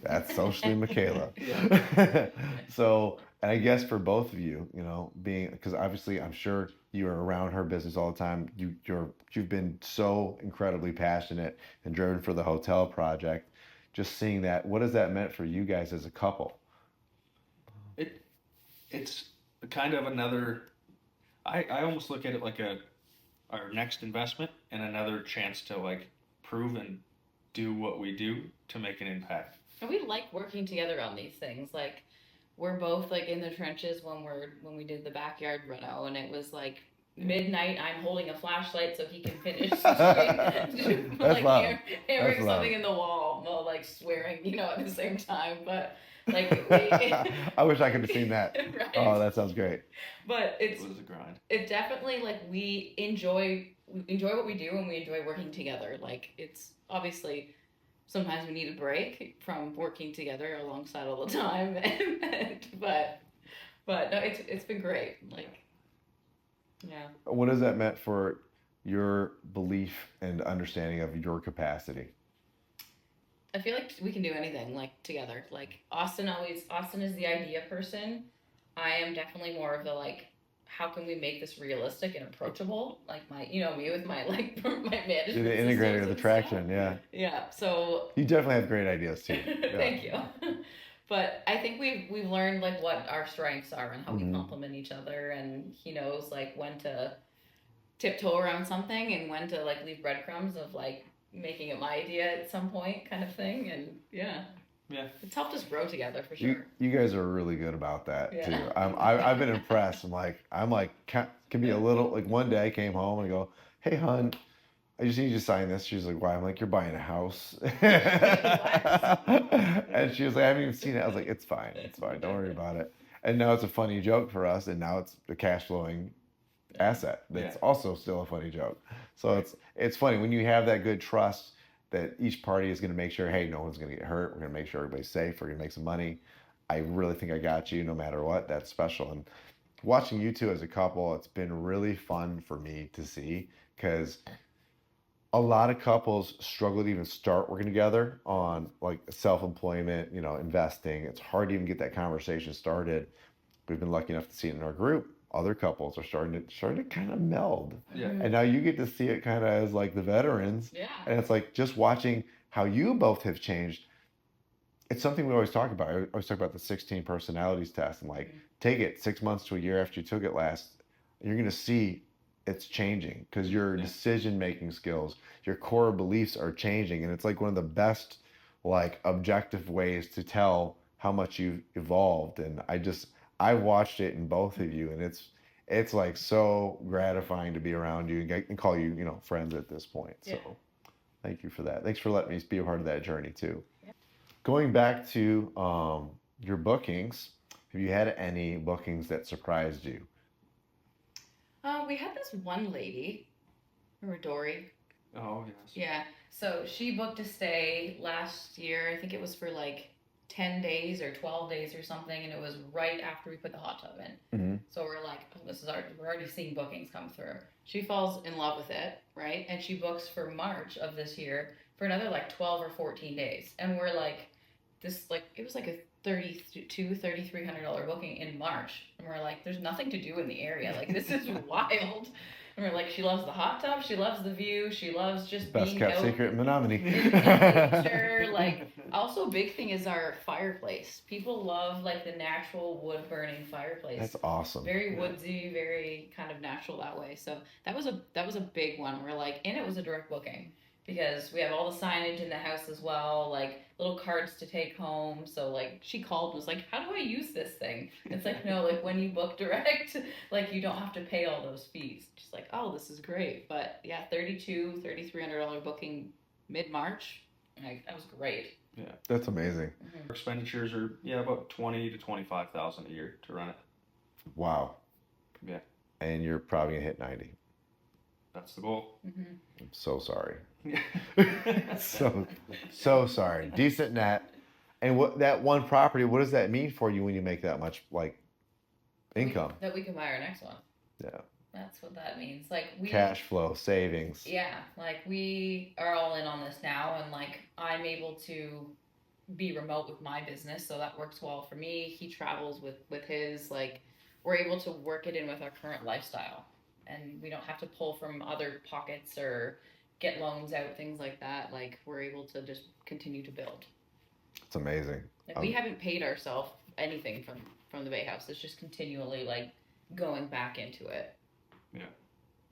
that's socially Mikayla. Yeah. So, and I guess for both of you, because obviously I'm sure you're around her business all the time. You've been so incredibly passionate and driven for the hotel project. Just seeing that, what has that meant for you guys as a couple? It's kind of another. I almost look at it like our next investment and another chance to like prove and do what we do to make an impact. And we like working together on these things. Like, we're both like in the trenches when we did the backyard reno, and it was like midnight. I'm holding a flashlight so he can finish That's like loud. hammering That's something loud. in the wall while like swearing, at the same time. But like, I wish I could have seen that. Right. Oh, that sounds great. But It was a grind. it definitely, like, we enjoy what we do, and we enjoy working together. Like, it's obviously sometimes we need a break from working together alongside all the time, but no, it's been great. Like, yeah. What has that meant for your belief and understanding of your capacity? I feel like we can do anything, like, together. Like, Austin is the idea person. I am definitely more of the, like, how can we make this realistic and approachable? Like, me with my, like, my management. You're the integrator systems of the and traction, stuff. yeah. Yeah, so. You definitely have great ideas too. Yeah. Thank you. But I think we've learned, like, what our strengths are and how we complement each other, and he knows, like, when to tiptoe around something and when to, like, leave breadcrumbs of, like, making it my idea at some point, kind of thing. And yeah. Yeah. It's helped us grow together for sure. You guys are really good about that Yeah. too. I've been impressed. I'm like can be a little like one day I came home and I go, hey hun, I just need you to sign this. She's like, why? I'm like, you're buying a house. And she was like, I haven't even seen it. I was like, it's fine. Don't worry about it. And now it's a funny joke for us. And now it's the cash flowing asset. That's also still a funny joke. So it's funny when you have that good trust that each party is going to make sure, hey, no one's going to get hurt. We're going to make sure everybody's safe. We're going to make some money. I really think I got you no matter what. That's special. And watching you two as a couple, it's been really fun for me to see because a lot of couples struggle to even start working together on like self-employment, investing. It's hard to even get that conversation started. We've been lucky enough to see it in our group. Other couples are starting to kind of meld. Yeah. And now you get to see it kind of as like the veterans. Yeah. And it's like just watching how you both have changed. It's something we always talk about. I always talk about the 16 personalities test and like take it 6 months to a year after you took it last. You're going to see it's changing because your decision-making skills, your core beliefs are changing. And it's like one of the best like objective ways to tell how much you've evolved. And I watched it in both of you, and it's like so gratifying to be around you and call you, friends at this point. So thank you for that. Thanks for letting me be a part of that journey too. Yeah. Going back to your bookings, have you had any bookings that surprised you? We had this one lady, remember Dory? Oh, yes. Yeah. So she booked a stay last year. I think it was for like 10 days or 12 days or something, and it was right after we put the hot tub in. Mm-hmm. So we're like, oh, we're already seeing bookings come through. She falls in love with it, right? And she books for March of this year for another like 12 or 14 days. And we're like, it was like a $3,300 booking in March. And we're like, there's nothing to do in the area. Like, this is wild. And we're like, she loves the hot tub, she loves the view, she loves just best kept secret in Menominee. In nature. Like, also a big thing is our fireplace. People love like the natural wood burning fireplace. That's awesome. Very woodsy, very kind of natural that way. So that was a big one. We're like, and it was a direct booking because we have all the signage in the house as well, like little cards to take home. So like she called and was like, how do I use this thing? It's like, no, like when you book direct, like you don't have to pay all those fees. Just like, oh, this is great. But yeah, $3,300 booking mid-March. Like, that was great. Yeah. That's amazing. Mm-hmm. Expenditures are about 20 to 25,000 a year to run it. Wow. Yeah. And you're probably gonna hit 90. That's the goal. Mm-hmm. I'm so sorry. so sorry. Decent net. And what that one property, what does that mean for you when you make that much like income? That we can buy our next one. Yeah. That's what that means. Like cash flow, savings. Yeah. Like we are all in on this now, and like I'm able to be remote with my business, so that works well for me. He travels with his, like we're able to work it in with our current lifestyle. And we don't have to pull from other pockets or get loans out, things like that. Like, we're able to just continue to build. It's amazing. Like, we haven't paid ourselves anything from the Bay House. It's just continually, like, going back into it. Yeah.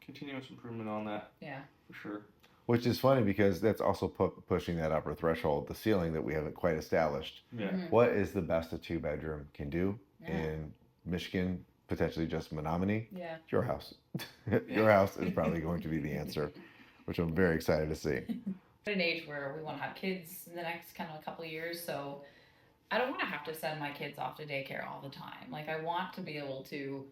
Continuous improvement on that. Yeah. For sure. Which is funny because that's also pushing that upper threshold, the ceiling that we haven't quite established. Yeah. Mm-hmm. What is the best a 2-bedroom can do in Michigan? Potentially just Menominee. Yeah. Your house. Your house is probably going to be the answer, which I'm very excited to see. At an age where we want to have kids in the next kind of a couple of years, so I don't want to have to send my kids off to daycare all the time. Like, I want to be able to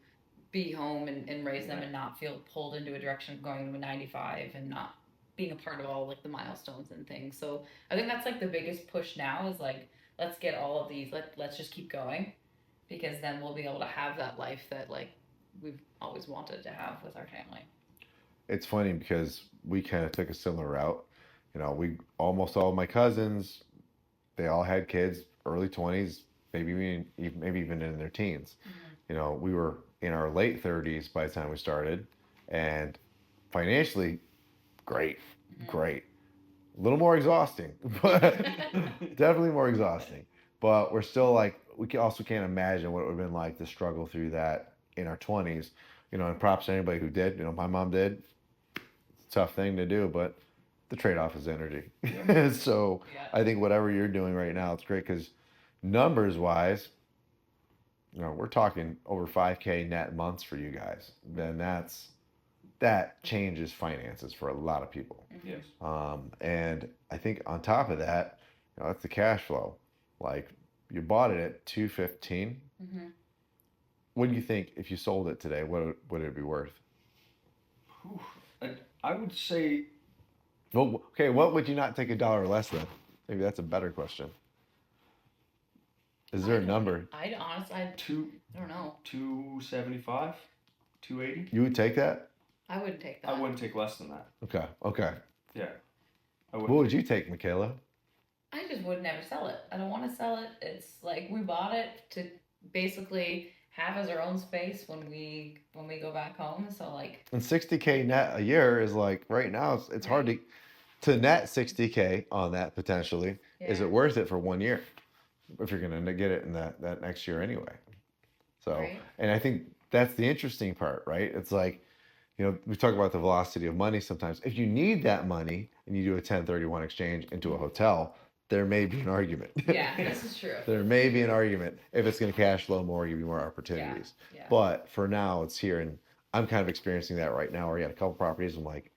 be home and raise them and not feel pulled into a direction of going to a 9 to 5 and not being a part of all like the milestones and things. So I think that's like the biggest push now is like, let's get all of these, let's just keep going. Because then we'll be able to have that life that like we've always wanted to have with our family. It's funny because we kind of took a similar route. We almost all my cousins, they all had kids, early 20s, maybe even in their teens. Mm-hmm. We were in our late 30s by the time we started, and financially, great. A little more exhausting, but definitely more exhausting. But we're still like, we also can't imagine what it would have been like to struggle through that in our 20s. And props to anybody who did. My mom did. It's a tough thing to do, but the trade-off is energy. Yeah. So Yeah. I think whatever you're doing right now, it's great because numbers wise, we're talking over 5K net months for you guys. Then that changes finances for a lot of people. Yes. And I think on top of that, that's the cash flow. Like you bought it at 215. Mm-hmm. What do you think if you sold it today? What would it be worth? Whew. I would say Well, okay, what would you not take a dollar less than? Maybe that's a better question. Is there a number? I'd honestly, I don't know. 275, 280. You would take that? I wouldn't take that. I wouldn't take less than that. Okay. Yeah. I What wouldn't. would you take, Mikayla? I just would never sell it. I don't want to sell it. It's like we bought it to basically have as our own space when we go back home. So like, And 60K net a year is like right now it's hard to net 60K on that potentially. Is yeah. it worth it for 1 year if you're gonna get it in that next year anyway? So Right. and I think that's the interesting part, right? It's like, we talk about the velocity of money sometimes. If you need that money and you do a 1031 exchange into a hotel, there may be an argument. Yeah, this is true. There may be an argument if it's going to cash flow more, give you more opportunities. Yeah. But for now, it's here, and I'm kind of experiencing that right now. Where you had a couple properties, I'm like,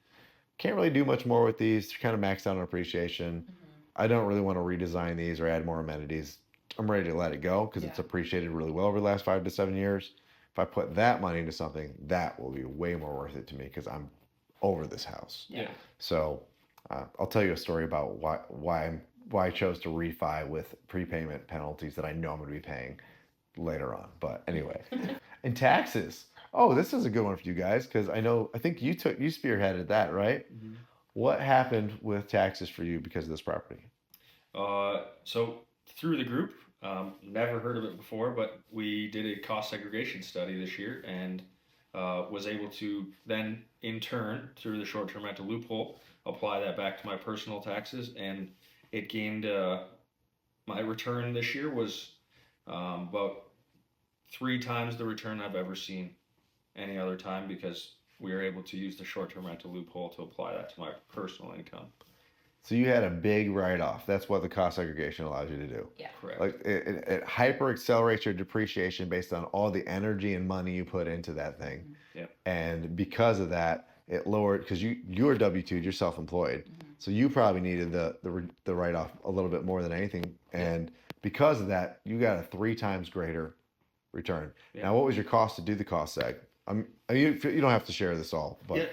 can't really do much more with these. They're kind of maxed out on appreciation. Mm-hmm. I don't really want to redesign these or add more amenities. I'm ready to let it go because it's appreciated really well over the last 5 to 7 years. If I put that money into something, that will be way more worth it to me because I'm over this house. Yeah. So I'll tell you a story about why I chose to refi with prepayment penalties that I know I'm going to be paying later on. But anyway, and taxes. Oh, this is a good one for you guys because I think you spearheaded that, right? Mm-hmm. What happened with taxes for you because of this property? So through the group, never heard of it before, but we did a cost segregation study this year and was able to then, in turn, through the short-term rental loophole, apply that back to my personal taxes, and it gained my return this year was about 3 times the return I've ever seen any other time because we were able to use the short-term rental loophole to apply that to my personal income. So you had a big write-off. That's what the cost segregation allows you to do. Yeah. Correct. Like it hyper accelerates your depreciation based on all the energy and money you put into that thing. Mm-hmm. Yeah. And because of that, it lowered because you're W-2'd, you're self-employed. Mm-hmm. So you probably needed the write-off a little bit more than anything. And because of that, you got a 3 times greater return. Yeah. Now, what was your cost to do the cost seg? You don't have to share this all, but Yeah,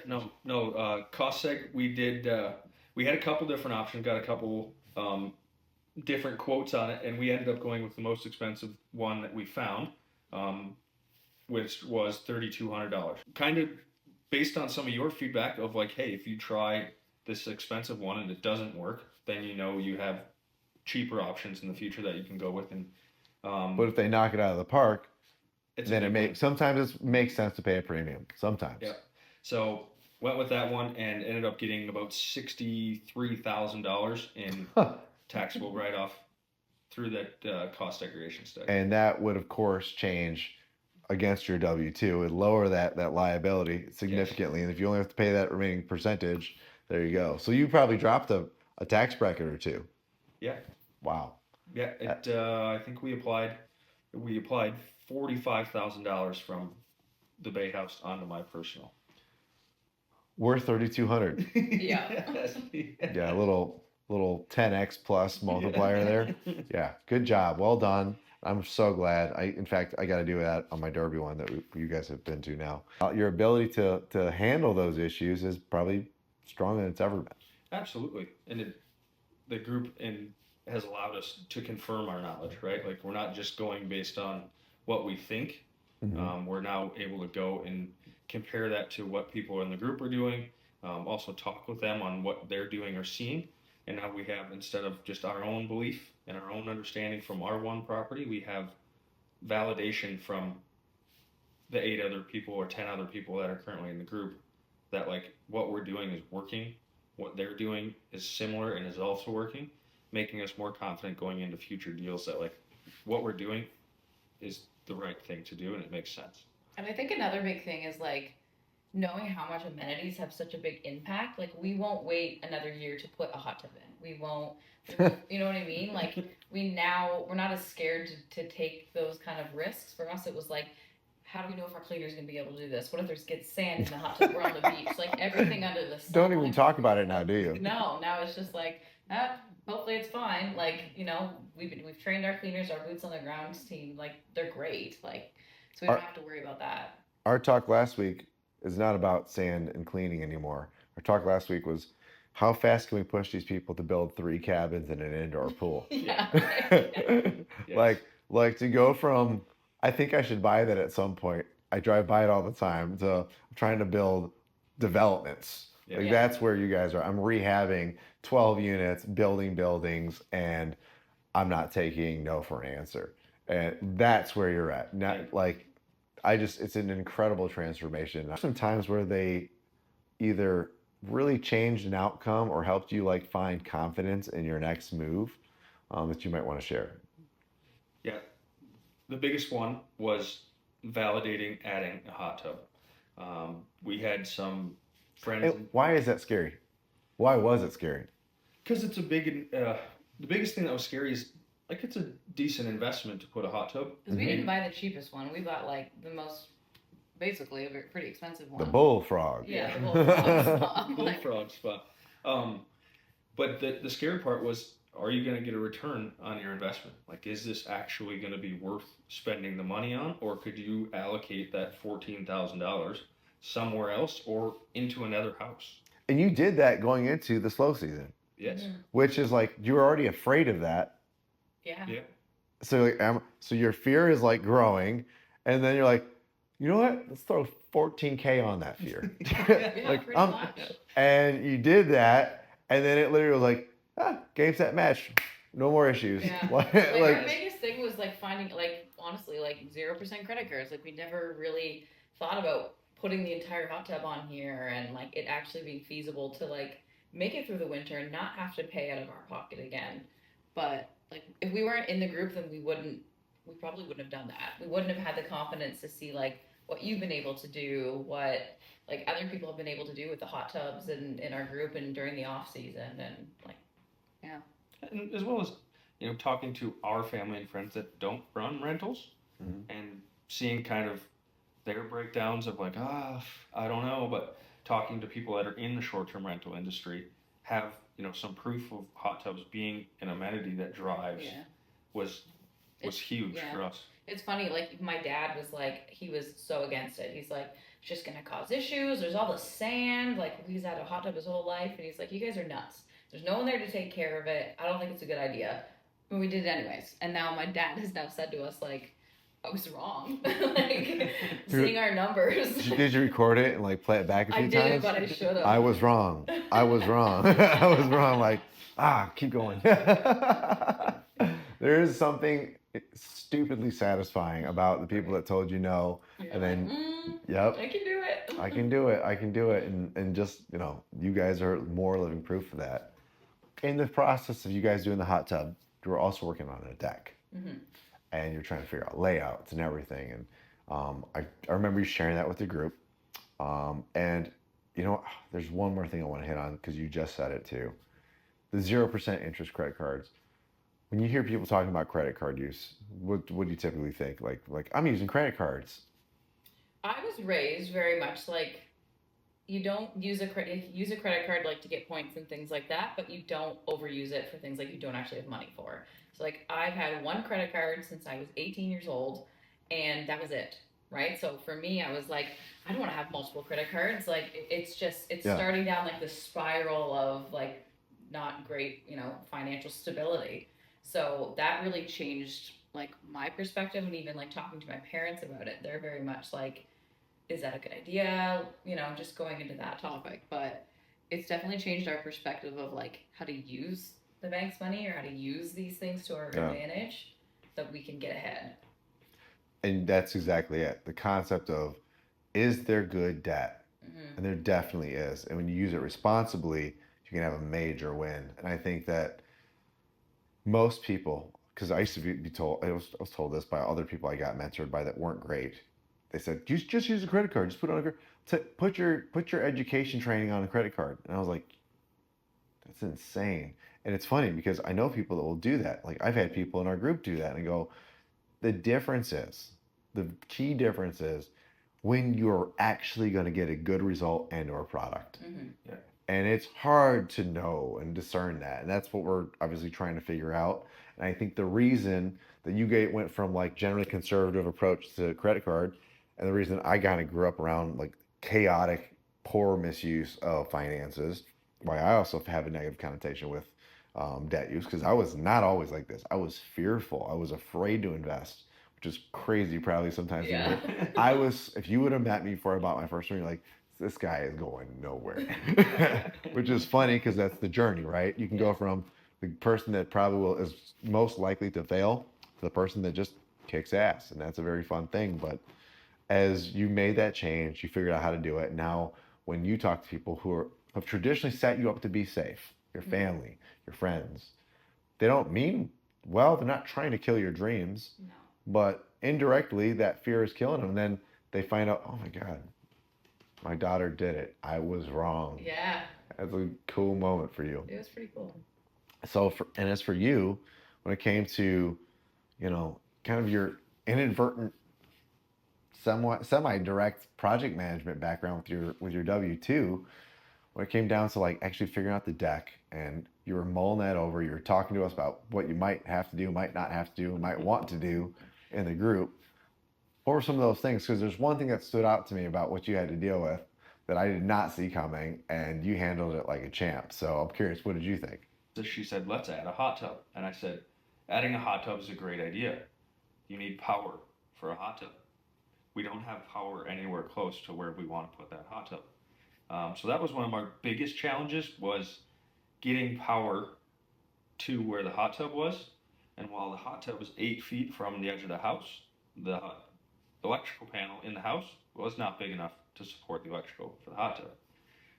no. Cost seg, we did. We had a couple different options, got a couple different quotes on it, and we ended up going with the most expensive one that we found, which was $3,200. Kind of based on some of your feedback of like, hey, if you try this expensive one and it doesn't work, then you have cheaper options in the future that you can go with. And but if they knock it out of the park, then sometimes it makes sense to pay a premium. Sometimes. Yeah. So went with that one and ended up getting about $63,000 in taxable write-off through that cost segregation study. And that would, of course, change against your W-2. It would lower that liability significantly. Yes. And if you only have to pay that remaining percentage, there you go. So you probably dropped a tax bracket or two. Yeah. Wow. Yeah. I think we applied $45,000 from the Bay House onto my personal. Worth $3,200. Yeah. Yeah, a little 10x plus multiplier there. Yeah, good job. Well done. I'm so glad. In fact, I got to do that on my Derby one that you guys have been to now. Your ability to handle those issues is probably stronger than it's ever been. Absolutely. And the group has allowed us to confirm our knowledge, right? Like we're not just going based on what we think. Mm-hmm. We're now able to go and compare that to what people in the group are doing, also talk with them on what they're doing or seeing. And now we have, instead of just our own belief and our own understanding from our one property, we have validation from the 8 other people or 10 other people that are currently in the group that like what we're doing is working, what they're doing is similar and is also working, making us more confident going into future deals that like what we're doing is the right thing to do and it makes sense. And I think another big thing is like knowing how much amenities have such a big impact, like we won't wait another year to put a hot tub in. We won't, you know what I mean? Like we're not as scared to take those kind of risks. For us, it was like, how do we know if our cleaner's gonna be able to do this? What if there's gets sand in the hot tub? We're on the beach, like everything under the sun. Don't even like, talk about it now, do you? No, now it's just like, hopefully it's fine. Like, you know, we've trained our cleaners, our boots on the ground team. Like they're great. Like, so we don't have to worry about that. Our talk last week is not about sand and cleaning anymore. Our talk last week was how fast can we push these people to build 3 cabins and an indoor pool? Yeah. Yes. Like to go from I think I should buy that at some point. I drive by it all the time. To trying to build developments. Yeah. Like that's where you guys are. I'm rehabbing 12 units, building buildings, and I'm not taking no for an answer. And that's where you're at. Not like it's an incredible transformation. There's some times where they either really changed an outcome or helped you like find confidence in your next move that you might want to share. Yeah. The biggest one was validating adding a hot tub. We had some friends. And why is that scary? Why was it scary? Because it's a the biggest thing that was scary is like it's a decent investment to put a hot tub. Because we didn't buy the cheapest one. We bought like the most, basically a pretty expensive one. The bullfrog. Yeah, the bullfrog. Bullfrog spot. But the scary part was, are you going to get a return on your investment? Like, is this actually going to be worth spending the money on, or could you allocate that $14,000 somewhere else or into another house? And you did that going into the slow season. Yes. Which is like you were already afraid of that. Yeah. Yeah. So like, so your fear is like growing, and then you're like, you know what? Let's throw 14K on that fear. Yeah, like, pretty much. and you did that, and then it literally was like, game set match, no more issues. Yeah. like, Like our biggest thing was like finding, like, honestly, like 0% credit cards. Like we never really thought about putting the entire hot tub on here and like it actually being feasible to like make it through the winter and not have to pay out of our pocket again. But like if we weren't in the group, then we probably wouldn't have done that. We wouldn't have had the confidence to see like what you've been able to do, what like other people have been able to do with the hot tubs and in our group and during the off season and like, yeah. And as well as, you know, talking to our family and friends that don't run rentals and seeing kind of their breakdowns of like, I don't know, but talking to people that are in the short-term rental industry have, you know, some proof of hot tubs being an amenity that drives was huge for us. It's funny, like my dad was like, he was so against it. He's like, it's just gonna cause issues. There's all the sand. Like he's had a hot tub his whole life, and he's like, you guys are nuts. There's no one there to take care of it. I don't think it's a good idea. But we did it anyways. And now my dad has now said to us like, I was wrong. Like seeing our numbers. Did you record it and like play it back a few times? I did, but I should have. I was wrong. I was wrong. I was wrong. Like, keep going. There is something stupidly satisfying about the people that told you no, and then, yep, I can do it. I can do it. I can do it. And just, you know, you guys are more living proof of that. In the process of you guys doing the hot tub, you were also working on a deck. And you're trying to figure out layouts and everything. And I remember you sharing that with the group. And, you know, there's one more thing I want to hit on because you just said it too. The 0% interest credit cards. When you hear people talking about credit card use, what do you typically think? Like I'm using credit cards. I was raised very much like you don't use a credit card like to get points and things like that, but you don't overuse it for things like you don't actually have money for. So like I've had one credit card since I was 18 years old, and that was it, right? So for me, I was like, I don't want to have multiple credit cards. Like it's starting down like the spiral of like not great, you know, financial stability. So that really changed like my perspective, and even like talking to my parents about it, they're very much like, is that a good idea? You know, just going into that topic. But it's definitely changed our perspective of like how to use the bank's money or how to use these things to our advantage so that we can get ahead. And that's exactly it. The concept of, is there good debt? And there definitely is. And when you use it responsibly, you can have a major win. And I think that most people, because I used to be told, I was told this by other people I got mentored by that weren't great. They said, just use a credit card, just put it on a credit. put your education training on a credit card. And I was like, that's insane. And it's funny because I know people that will do that. Like I've had people in our group do that and go, the key difference is when you're actually going to get a good result and or product. Yeah. And it's hard to know and discern that. And that's what we're obviously trying to figure out. And I think the reason that you went from like generally conservative approach to credit card, and the reason I kind of grew up around like chaotic, poor misuse of finances, why I also have a negative connotation with debt use, because I was not always like this. I was fearful. I was afraid to invest, which is crazy probably sometimes. Yeah. I was, if you would have met me before I bought my first one, you're like, this guy is going nowhere. Which is funny because that's the journey, right? You can go from the person that probably is most likely to fail to the person that just kicks ass. And that's a very fun thing. But as you made that change, you figured out how to do it. Now, when you talk to people who have traditionally set you up to be safe, your family, your friends, they don't mean well, they're not trying to kill your dreams, No. but indirectly that fear is killing them. And then they find out, oh my God, my daughter did it. I was wrong. Yeah. That's a cool moment for you. It was pretty cool. So, and as for you, when it came to, kind of your inadvertent, somewhat semi-direct project management background with your W-2, when it came down to like actually figuring out the deck and you were mulling that over, you were talking to us about what you might have to do, might not have to do, might want to do in the group. What were some of those things? Because there's one thing that stood out to me about what you had to deal with that I did not see coming, and you handled it like a champ. So I'm curious, what did you think? So she said, let's add a hot tub. And I said, adding a hot tub is a great idea. You need power for a hot tub. We don't have power anywhere close to where we want to put that hot tub. So that was one of our biggest challenges, was getting power to where the hot tub was. And while the hot tub was 8 feet from the edge of the house, the electrical panel in the house was not big enough to support the electrical for the hot tub,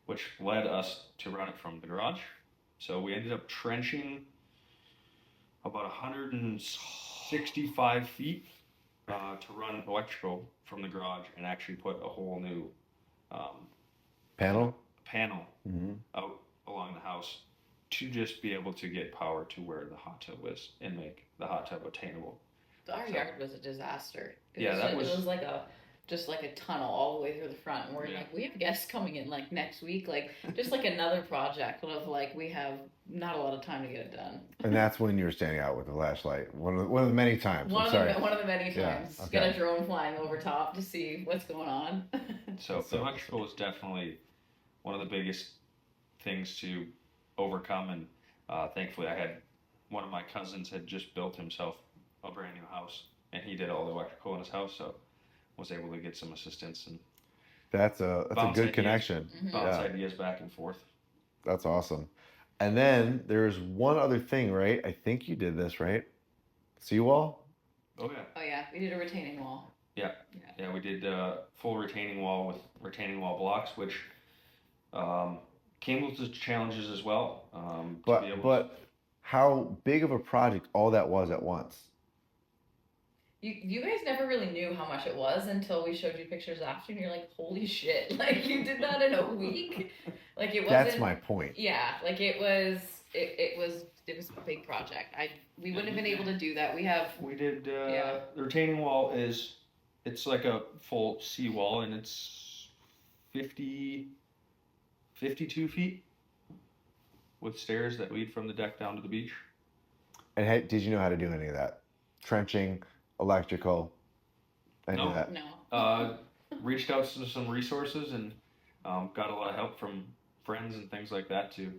which led us to run it from the garage. So we ended up trenching about 165 feet to run electrical from the garage and actually put a whole new Panel? out along the house to just be able to get power to where the hot tub was and make the hot tub attainable. Our yard was a disaster. It was like just like a tunnel all the way through the front, and we're like, we have guests coming in like next week, like just like another project of like we have not a lot of time to get it done. And that's when you were standing out with the flashlight. One of the many times. One of the many Yeah, times. okay. Got a drone flying over top to see what's going on. So electrical is definitely one of the biggest things to overcome, and thankfully I had one of my cousins had just built himself a brand new house, and he did all the electrical in his house, so was able to get some assistance and That's a good connection. bounce Yeah. ideas back and forth. That's awesome. And then there's one other thing, right? I think you did this, right? Seawall? Oh yeah. Oh yeah, we did a retaining wall. Yeah, we did full retaining wall with retaining wall blocks, which came with the challenges as well. But how big of a project all that was at once? You guys never really knew how much it was until we showed you pictures after, and you're like, holy shit! Like you did that in a week. Like it wasn't. That's my point. Yeah, like it was a big project. We wouldn't have been able to do that. We did the retaining wall it's like a full seawall, and it's 52 feet with stairs that lead from the deck down to the beach. And did you know how to do any of that? Trenching, electrical, any of that? No. Reached out to some resources and got a lot of help from friends and things like that to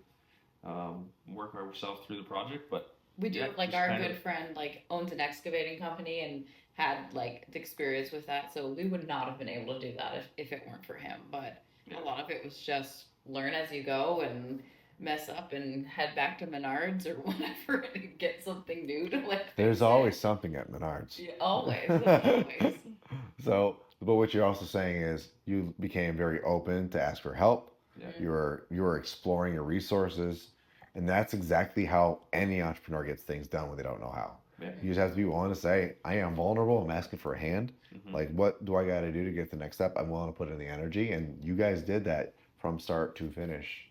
work ourselves through the project. But we do, yeah, like our good friend like owns an excavating company and had like the experience with that, so we would not have been able to do that if it weren't for him. But a lot of it was just learn as you go and mess up and head back to Menards or whatever and get something new to like. There's always something at Menards. Yeah, always. Always. So, but what you're also saying is you became very open to ask for help. Yeah. You were exploring your resources, and that's exactly how any entrepreneur gets things done when they don't know how. Yeah. You just have to be willing to say, I am vulnerable. I'm asking for a hand. Mhm. Like, what do I got to do to get the next step? I'm willing to put in the energy. And you guys did that from start to finish.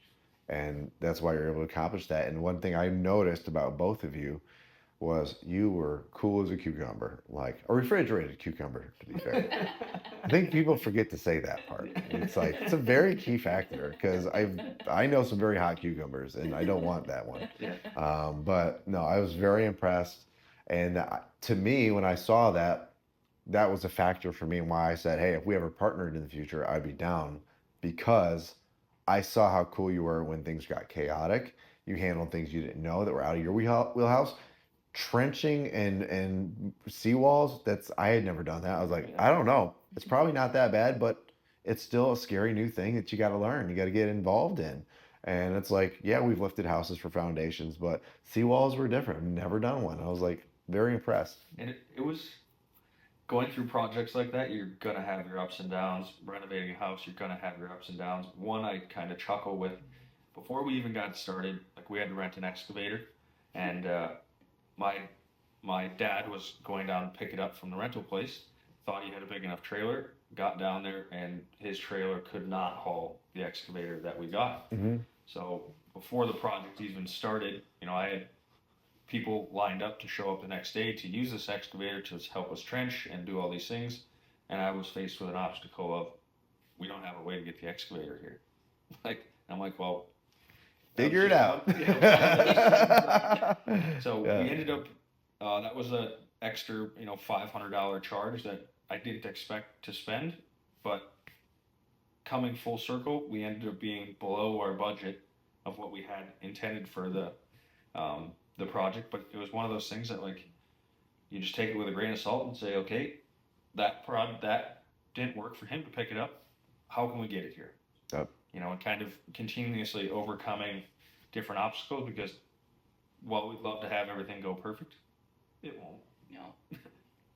And that's why you're able to accomplish that. And one thing I noticed about both of you was you were cool as a cucumber, like a refrigerated cucumber, to be fair. I think people forget to say that part. It's like, it's a very key factor because I know some very hot cucumbers and I don't want that one. Yeah. But no, I was very impressed. And to me, when I saw that, that was a factor for me and why I said, hey, if we ever partnered in the future, I'd be down, because I saw how cool you were when things got chaotic. You handled things you didn't know that were out of your wheelhouse. Trenching and seawalls, I had never done that. I was like, I don't know. It's probably not that bad, but it's still a scary new thing that you got to learn. You got to get involved in. And it's like, yeah, we've lifted houses for foundations, but seawalls were different. I've never done one. I was like very impressed. And it was going through projects like that, you're going to have your ups and downs. Renovating a house, you're going to have your ups and downs. One I kind of chuckle with, before we even got started, like we had to rent an excavator, and my dad was going down to pick it up from the rental place, thought he had a big enough trailer, got down there, and his trailer could not haul the excavator that we got. Mm-hmm. So before the project even started, I had people lined up to show up the next day to use this excavator to help us trench and do all these things. And I was faced with an obstacle of, we don't have a way to get the excavator here. I'm like, well, figure it out. So we ended up, that was a extra, $500 charge that I didn't expect to spend, but coming full circle, we ended up being below our budget of what we had intended for the project. But it was one of those things that, like, you just take it with a grain of salt and say, okay, that didn't work for him to pick it up. How can we get it here? Yep. And kind of continuously overcoming different obstacles, because while we'd love to have everything go perfect, it won't. No.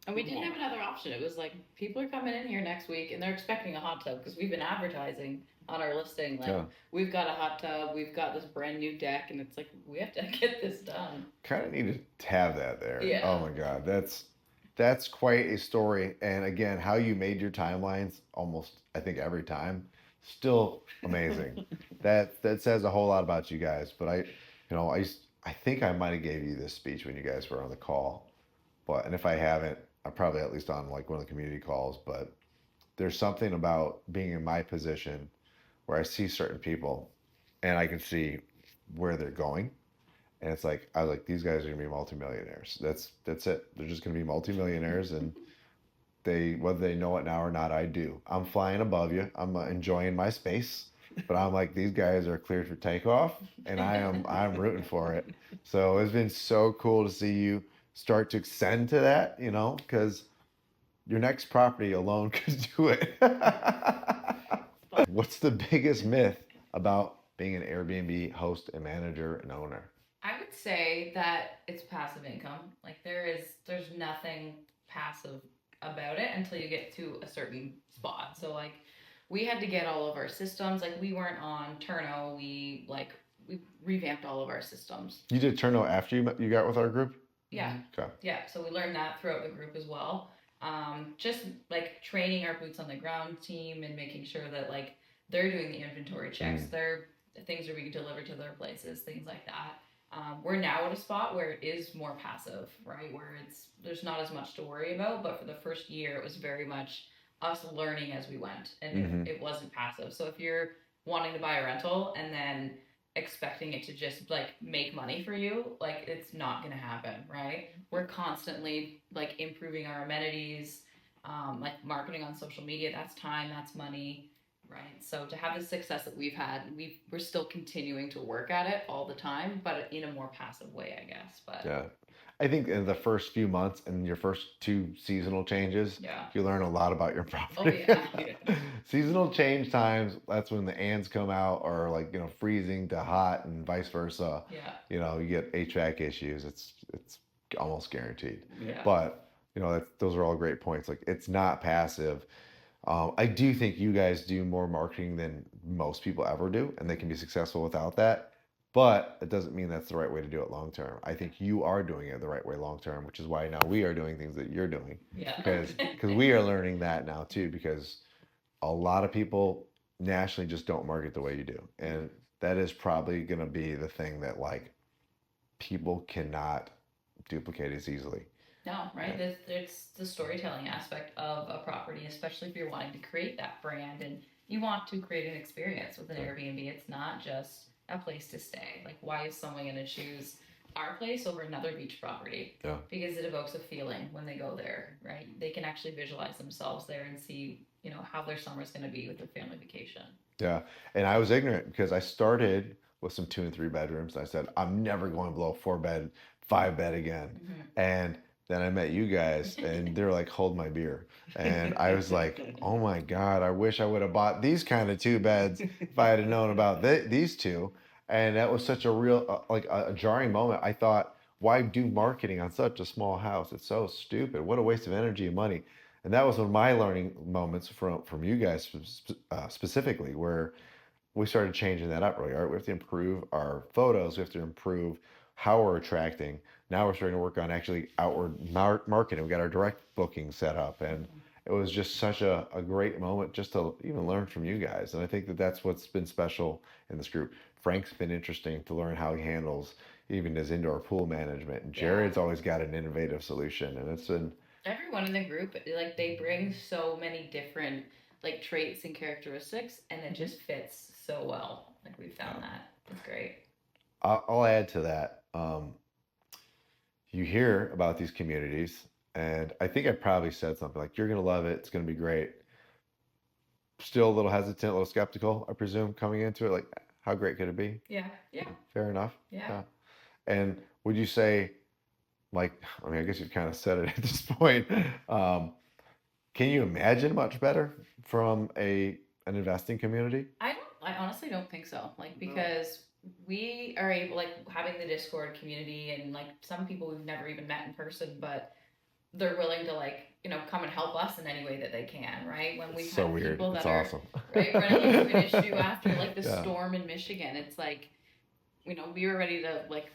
And we didn't have another option. It was like, people are coming in here next week and they're expecting a hot tub, because we've been advertising on our listing. Like, we've got a hot tub, we've got this brand new deck, and it's like, we have to get this done. Kind of needed to have that there. Yeah. Oh my God. That's quite a story. And again, how you made your timelines almost, I think, every time, still amazing. that says a whole lot about you guys. But I think I might have gave you this speech when you guys were on the call, and if I haven't, I'm probably at least on like one of the community calls. But there's something about being in my position where I see certain people and I can see where they're going. And it's like, I was like, these guys are gonna be multimillionaires. That's it. They're just gonna be multimillionaires, and whether they know it now or not, I do. I'm flying above you. I'm enjoying my space, but I'm like, these guys are cleared for takeoff, and I'm rooting for it. So it's been so cool to see you start to extend to that, because your next property alone could do it. What's the biggest myth about being an Airbnb host and manager and owner? I would say that it's passive income. Like, there's nothing passive about it until you get to a certain spot. So like, we had to get all of our systems. Like, we weren't on Turno. We revamped all of our systems. You did Turno after you got with our group? Yeah. Okay. Yeah. So we learned that throughout the group as well. Just like training our boots on the ground team and making sure that like they're doing the inventory checks. Things are being delivered to their places, things like that. We're now at a spot where it is more passive, right? Where there's not as much to worry about, but for the first year, it was very much us learning as we went, and it wasn't passive. So if you're wanting to buy a rental and then expecting it to just like make money for you, like, it's not going to happen, right? We're constantly like improving our amenities, like marketing on social media. That's time, that's money. Right. So to have the success that we've had, we're still continuing to work at it all the time, but in a more passive way, I guess. But yeah, I think in the first few months and your first 2 seasonal changes, yeah, you learn a lot about your property. Oh yeah. Seasonal change times, that's when the ants come out, or like, freezing to hot and vice versa. Yeah. You get HVAC issues. It's almost guaranteed. Yeah. But those are all great points. Like, it's not passive. I do think you guys do more marketing than most people ever do, and they can be successful without that. But it doesn't mean that's the right way to do it long term. I think you are doing it the right way long term, which is why now we are doing things that you're doing. Yeah. Because we are learning that now too, because a lot of people nationally just don't market the way you do. And that is probably going to be the thing that like people cannot duplicate as easily. No, right? There's the storytelling aspect of a property, especially if you're wanting to create that brand and you want to create an experience with an Airbnb. It's not just a place to stay. Like, why is someone going to choose our place over another beach property? Yeah. Because it evokes a feeling when they go there, right? They can actually visualize themselves there and see, how their summer's going to be with their family vacation. Yeah. And I was ignorant because I started with some 2 and 3 bedrooms. I said, I'm never going below 4-bed, 5-bed again. Mm-hmm. And then I met you guys and they're like, hold my beer. And I was like, oh my God, I wish I would have bought these kind of 2 beds if I had known about these 2. And that was such a real, like a jarring moment. I thought, why do marketing on such a small house? It's so stupid. What a waste of energy and money. And that was one of my learning moments from you guys specifically, where we started changing that up. Really, all right, we have to improve our photos. We have to improve how we're attracting. Now we're starting to work on actually outward marketing. We got our direct booking set up, and it was just such a great moment just to even learn from you guys. And I think that that's what's been special in this group. Frank's been interesting to learn how he handles even his indoor pool management. And Jared's always got an innovative solution, and it's been. Everyone in the group, like, they bring so many different like traits and characteristics, and it just fits so well. Like, we found that. It's great. I'll add to that. You hear about these communities, and I think I probably said something like, you're going to love it. It's going to be great. Still a little hesitant, a little skeptical, I presume, coming into it. Like, how great could it be? Yeah. Fair enough. Yeah. And would you say, like, I mean, I guess you've kind of said it at this point. Can you imagine much better from an investing community? I honestly don't think so. Like, because we are able, like, having the Discord community, and like some people we've never even met in person, but they're willing to, like, come and help us in any way that they can, right? When we've So had weird. people that It's are awesome. right, running into an issue after like the Yeah. storm in Michigan, it's like, we were ready to, like,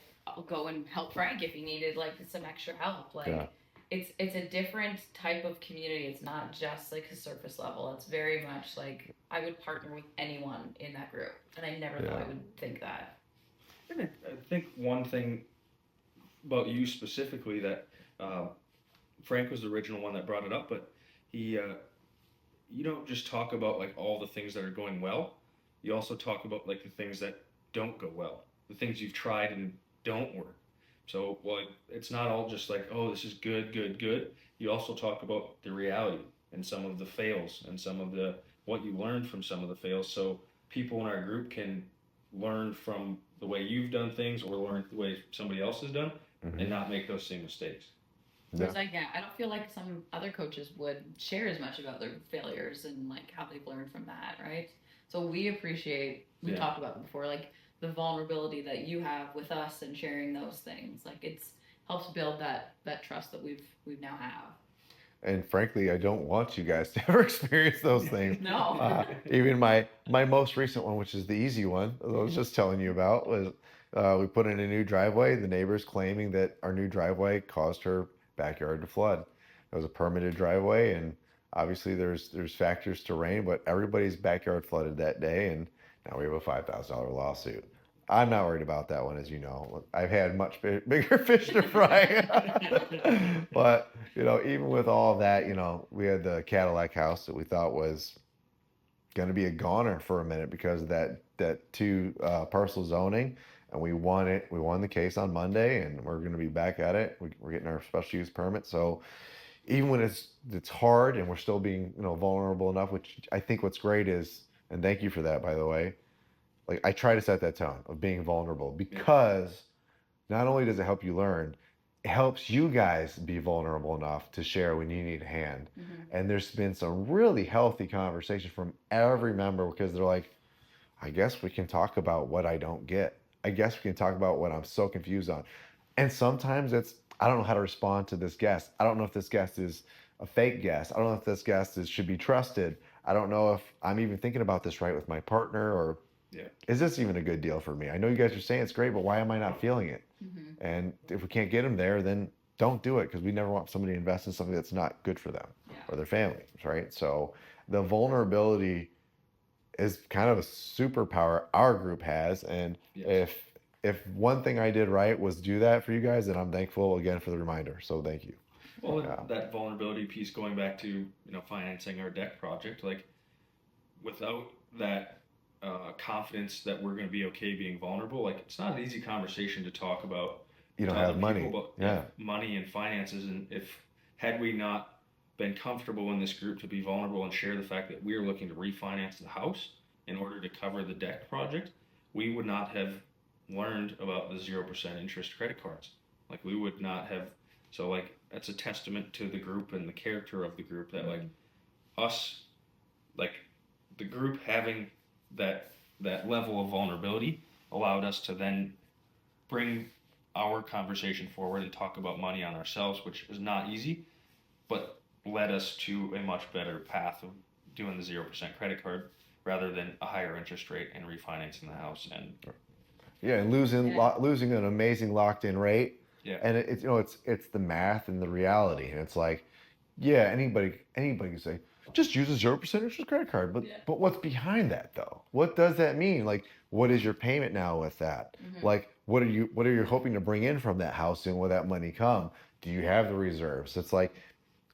go and help Frank if he needed, like, some extra help. Like, Yeah. it's a different type of community. It's not just like a surface level. It's very much like I would partner with anyone in that group, and I never thought I would think that. And I think one thing about you specifically that Frank was the original one that brought it up, but he, you don't just talk about like all the things that are going well. You also talk about like the things that don't go well, the things you've tried and don't work. So, well, it's not all just like, oh, this is good, good, good. You also talk about the reality and some of the fails and some of what you learned from some of the fails. So people in our group can learn from the way you've done things or learn the way somebody else has done and not make those same mistakes. Whereas I don't feel like some other coaches would share as much about their failures and like how they've learned from that, right? So we appreciate, we talked about it before, like the vulnerability that you have with us and sharing those things. Like, it's helps build that trust that we've now have. And frankly, I don't want you guys to ever experience those things. No. Even my most recent one, which is the easy one, I was just telling you about, was we put in a new driveway. The neighbor's claiming that our new driveway caused her backyard to flood. It was a permitted driveway, and obviously there's factors to rain, but everybody's backyard flooded that day, and now we have a $5,000 lawsuit. I'm not worried about that one, as you know. I've had much bigger fish to fry. But, even with all that, we had the Cadillac house that we thought was going to be a goner for a minute because of that 2 parcel zoning. And we won it. We won the case on Monday, and we're going to be back at it. We're getting our special use permit. So even when it's hard and we're still being, vulnerable enough, which I think what's great is, and thank you for that, by the way, like, I try to set that tone of being vulnerable, because not only does it help you learn, it helps you guys be vulnerable enough to share when you need a hand. And there's been some really healthy conversation from every member, because they're like, I guess we can talk about what I don't get. I guess we can talk about what I'm so confused on. And sometimes I don't know how to respond to this guest. I don't know if this guest is a fake guest. I don't know if this guest should be trusted. I don't know if I'm even thinking about this right with my partner, or Yeah. Is this even a good deal for me? I know you guys are saying it's great, but why am I not feeling it? Mm-hmm. And if we can't get them there, then don't do it, because we never want somebody to invest in something that's not good for them Yeah. or their families, right? So the vulnerability is kind of a superpower our group has, and Yes. if one thing I did right was do that for you guys, then I'm thankful again for the reminder. So thank you. Well, Yeah. that vulnerability piece, going back to, you know, financing our deck project, like without that confidence that we're going to be okay being vulnerable, like it's not an easy conversation to talk about You with don't have other money. people, but Yeah. money and finances. And if had we not been comfortable in this group to be vulnerable and share the fact that we are looking to refinance the house in order to cover the deck project, we would not have learned about the 0% interest credit cards. Like we would not have. So like that's a testament to the group and the character of the group that like us, like the group having that level of vulnerability allowed us to then bring our conversation forward and talk about money on ourselves, which is not easy, but led us to a much better path of doing the 0% credit card rather than a higher interest rate and refinancing the house. And Yeah, and losing an amazing locked in rate. yeah, And it's, you know, it's the math and the reality, and it's like, yeah, anybody can say just use a 0% interest credit card, but Yeah. but what's behind that though? What does that mean? Like, what is your payment now with that? Mhm. Like, what are you hoping to bring in from that house, and will that money come? Do you have the reserves? It's like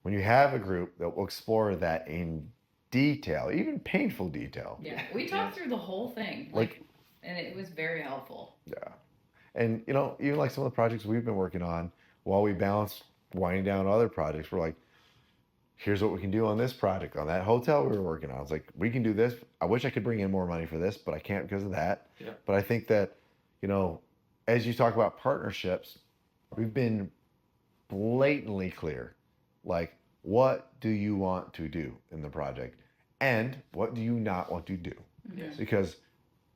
when you have a group that will explore that in detail, even painful detail. Yeah, we talked through the whole thing, Like- and it was very helpful. Yeah. And you know, even like some of the projects we've been working on, while we balance winding down other projects, we're like, here's what we can do on this project, on that hotel we were working on. It's like, we can do this. I wish I could bring in more money for this, but I can't because of that. Yeah. But I think that, you know, as you talk about partnerships, we've been blatantly clear. Like, what do you want to do in the project? And what do you not want to do? Yes. Because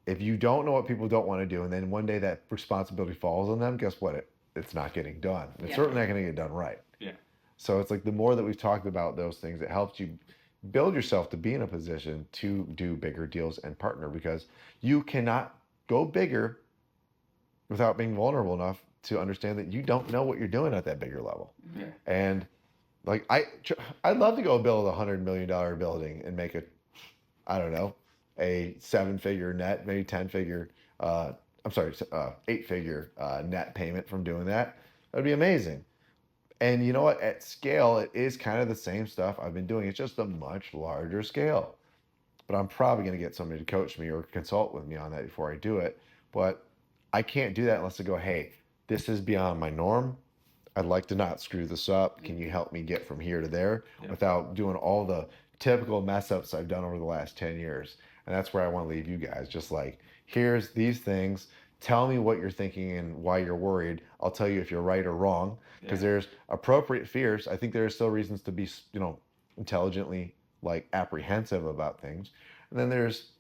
if you don't know what people don't want to do, and then one day that responsibility falls on them, guess what? It's not getting done. It's Yeah. certainly not going to get done right. Yeah. So it's like the more that we've talked about those things, it helps you build yourself to be in a position to do bigger deals and partner, because you cannot go bigger without being vulnerable enough to understand that you don't know what you're doing at that bigger level. Yeah. And like I'd love to go build $100 million building and make I don't know, a 7-figure net, maybe 10-figure, 8-figure net payment from doing that. That'd be amazing. And you know what? At scale, it is kind of the same stuff I've been doing. It's just a much larger scale. But I'm probably going to get somebody to coach me or consult with me on that before I do it. But I can't do that unless I go, hey, this is beyond my norm. I'd like to not screw this up. Can you help me get from here to there without doing all the typical mess ups I've done over the last 10 years? And that's where I want to leave you guys. Just like, here's these things. Tell me what you're thinking and why you're worried. I'll tell you if you're right or wrong, because there's appropriate fears. I think there are still reasons to be, you know, intelligently like apprehensive about things. And then there's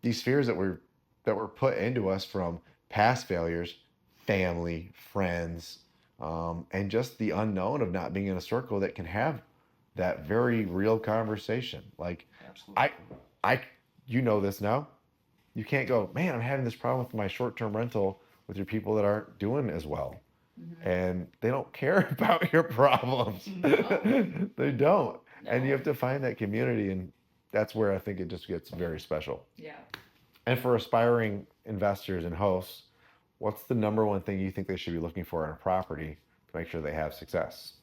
these fears that were put into us from past failures, family, friends, and just the unknown of not being in a circle that can have that very real conversation. Like, Absolutely. you know this now. You can't go, man, I'm having this problem with my short-term rental with your people that aren't doing as well. Mm-hmm. And they don't care about your problems. No. They don't. No. And you have to find that community, and that's where I think it just gets very special. Yeah. And for aspiring investors and hosts, what's the number one thing you think they should be looking for in a property to make sure they have success?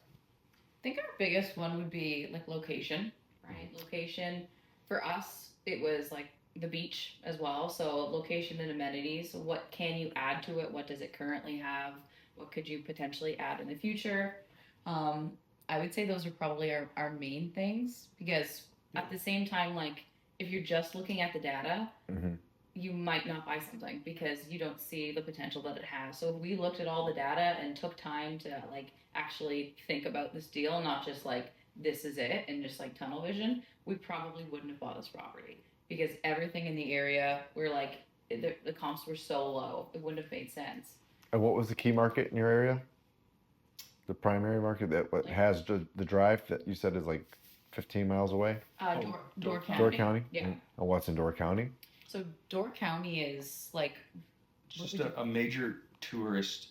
I think our biggest one would be like location, right? Location for us, it was like the beach as well. So location and amenities. So what can you add to it? What does it currently have? What could you potentially add in the future? I would say those are probably our main things, because at the same time, like if you're just looking at the data, Mm-hmm. you might not buy something because you don't see the potential that it has. So if we looked at all the data and took time to like actually think about this deal, not just like this is it and just like tunnel vision, we probably wouldn't have bought this property, because everything in the area, we're like the comps were so low, it wouldn't have made sense. And what was the key market in your area? The primary market that has the drive that you said is like 15 miles away? Door County. Door County? Yeah. And what's in Door County? So Door County is like, It's just a major tourist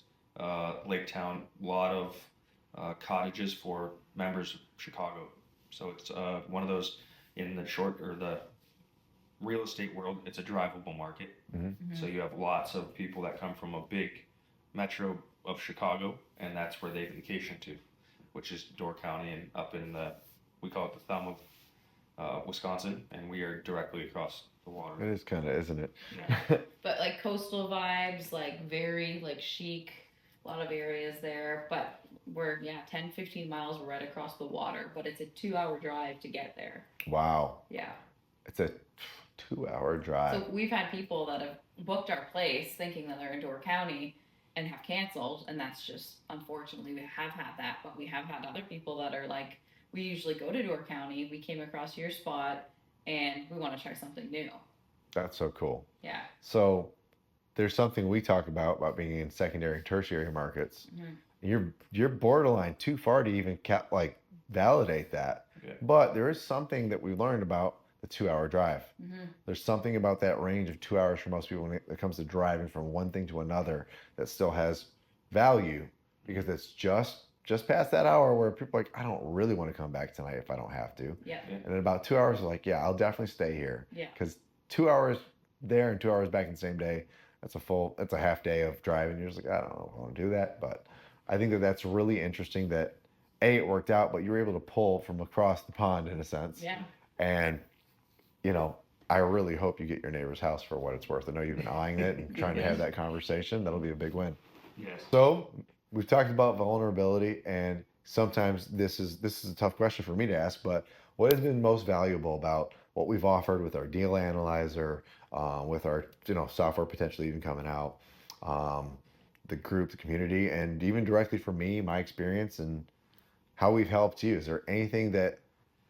lake town. A lot of cottages for members of Chicago. So it's one of those in the short or the real estate world. It's a drivable market. So you have lots of people that come from a big metro of Chicago, and that's where they vacation to, which is Door County and up in we call it the thumb of Wisconsin, and we are directly across the water. It is kind of, isn't it? Yeah. but like coastal vibes, like very like chic, a lot of areas there. But we're 10, 15 miles right across the water, but it's a 2-hour drive to get there. Wow. Yeah. It's a 2-hour drive. So we've had people that have booked our place thinking that they're in Door County and have canceled, and that's just, unfortunately, we have had that. But we have had other people that are like, we usually go to Door County, we came across your spot, and we want to try something new. That's so cool. Yeah. So there's something we talk about being in secondary and tertiary markets. You're borderline too far to even validate that. Yeah. But there is something that we learned about the 2-hour drive. There's something about that range of 2 hours for most people when it comes to driving from one thing to another that still has value, because it's just past that hour where people are like, I don't really want to come back tonight if I don't have to. Yeah. And in about 2 hours, like, yeah, I'll definitely stay here. Yeah. Because 2 hours there and 2 hours back in the same day, that's a half day of driving. You're just like, I don't know if I want to do that. But I think that that's really interesting that it worked out, but you were able to pull from across the pond in a sense. Yeah. And, I really hope you get your neighbor's house for what it's worth. I know you've been eyeing it and trying to have that conversation. That'll be a big win. Yes. So we've talked about vulnerability, and sometimes this is a tough question for me to ask, but what has been most valuable about what we've offered with our deal analyzer, with our software potentially even coming out, the group, the community, and even directly for me, my experience and how we've helped you? Is there anything that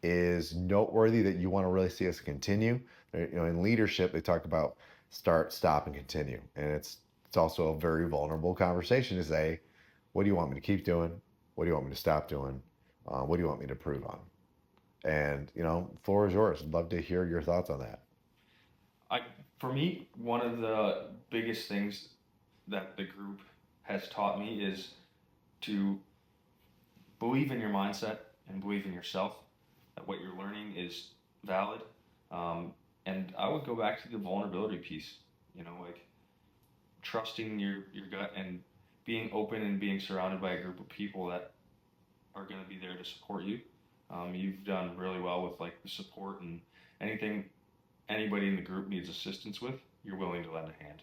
is noteworthy that you want to really see us continue? In leadership, they talk about start, stop, and continue, and it's also a very vulnerable conversation to say, what do you want me to keep doing? What do you want me to stop doing? What do you want me to improve on? And, floor is yours. I'd love to hear your thoughts on that. For me, one of the biggest things that the group has taught me is to believe in your mindset and believe in yourself, that what you're learning is valid. And I would go back to the vulnerability piece, trusting your gut and being open and being surrounded by a group of people that are going to be there to support you. You've done really well with the support, and anything anybody in the group needs assistance with, you're willing to lend a hand.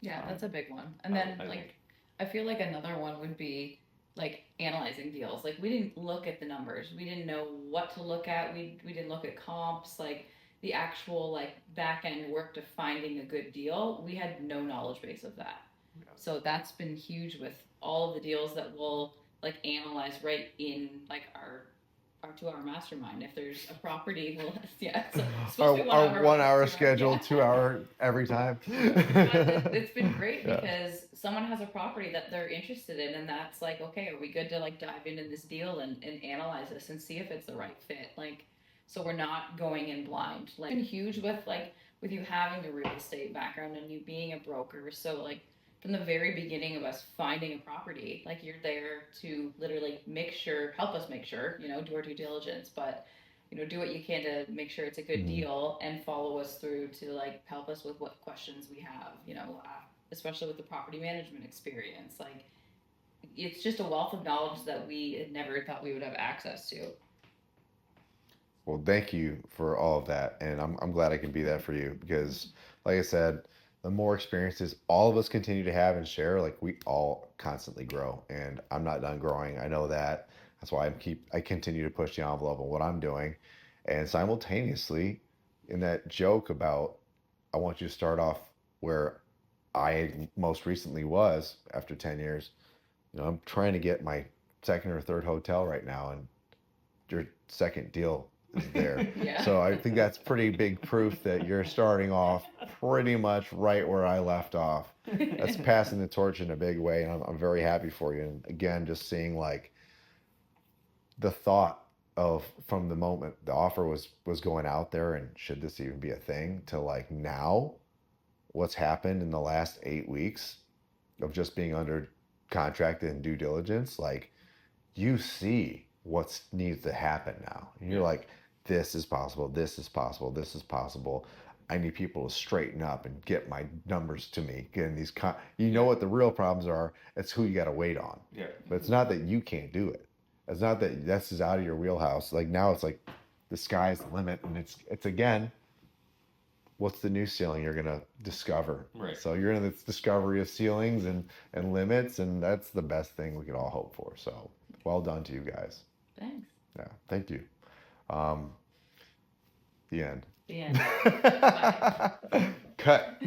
Yeah, that's a big one. And then I I feel like another one would be analyzing deals. We didn't look at the numbers. We didn't know what to look at. We didn't look at comps, the actual back end work to finding a good deal. We had no knowledge base of that. Yeah. So that's been huge with all of the deals that we'll analyze right in our 2-hour mastermind. If there's a property, it's our 1 hour schedule, yeah. 2 hour every time. It's been great because someone has a property that they're interested in, and that's okay, are we good to dive into this deal and analyze this and see if it's the right fit? So we're not going in blind. It's been huge with you having the real estate background and you being a broker. So from the very beginning of us finding a property, you're there to literally help us make sure, do our due diligence, but do what you can to make sure it's a good deal and follow us through to help us with what questions we have, especially with the property management experience. It's just a wealth of knowledge that we had never thought we would have access to. Well, thank you for all of that. And I'm glad I can be that for you, because like I said, the more experiences all of us continue to have and share, we all constantly grow, and I'm not done growing. I know that. That's why I continue to push the envelope on what I'm doing. And simultaneously, in that joke about, I want you to start off where I most recently was after 10 years, I'm trying to get my second or third hotel right now, and your second deal is there. Yeah. So I think that's pretty big proof that you're starting off pretty much right where I left off. That's passing the torch in a big way, and I'm very happy for you. And again, just seeing the thought of from the moment the offer was going out there and should this even be a thing to like now what's happened in the last 8 weeks of just being under contract and due diligence, like you see what needs to happen now. And you're like, this is possible, this is possible, this is possible. I need people to straighten up and get my numbers to me. Getting these, you know what the real problems are. It's who you got to wait on. Yeah. But it's not that you can't do it. It's not that this is out of your wheelhouse. Like now, it's like the sky's the limit, and it's again, what's the new ceiling you're gonna discover? Right. So you're in this discovery of ceilings and limits, and that's the best thing we could all hope for. So well done to you guys. Thanks. Yeah, thank you. The end. The end. Bye. Cut.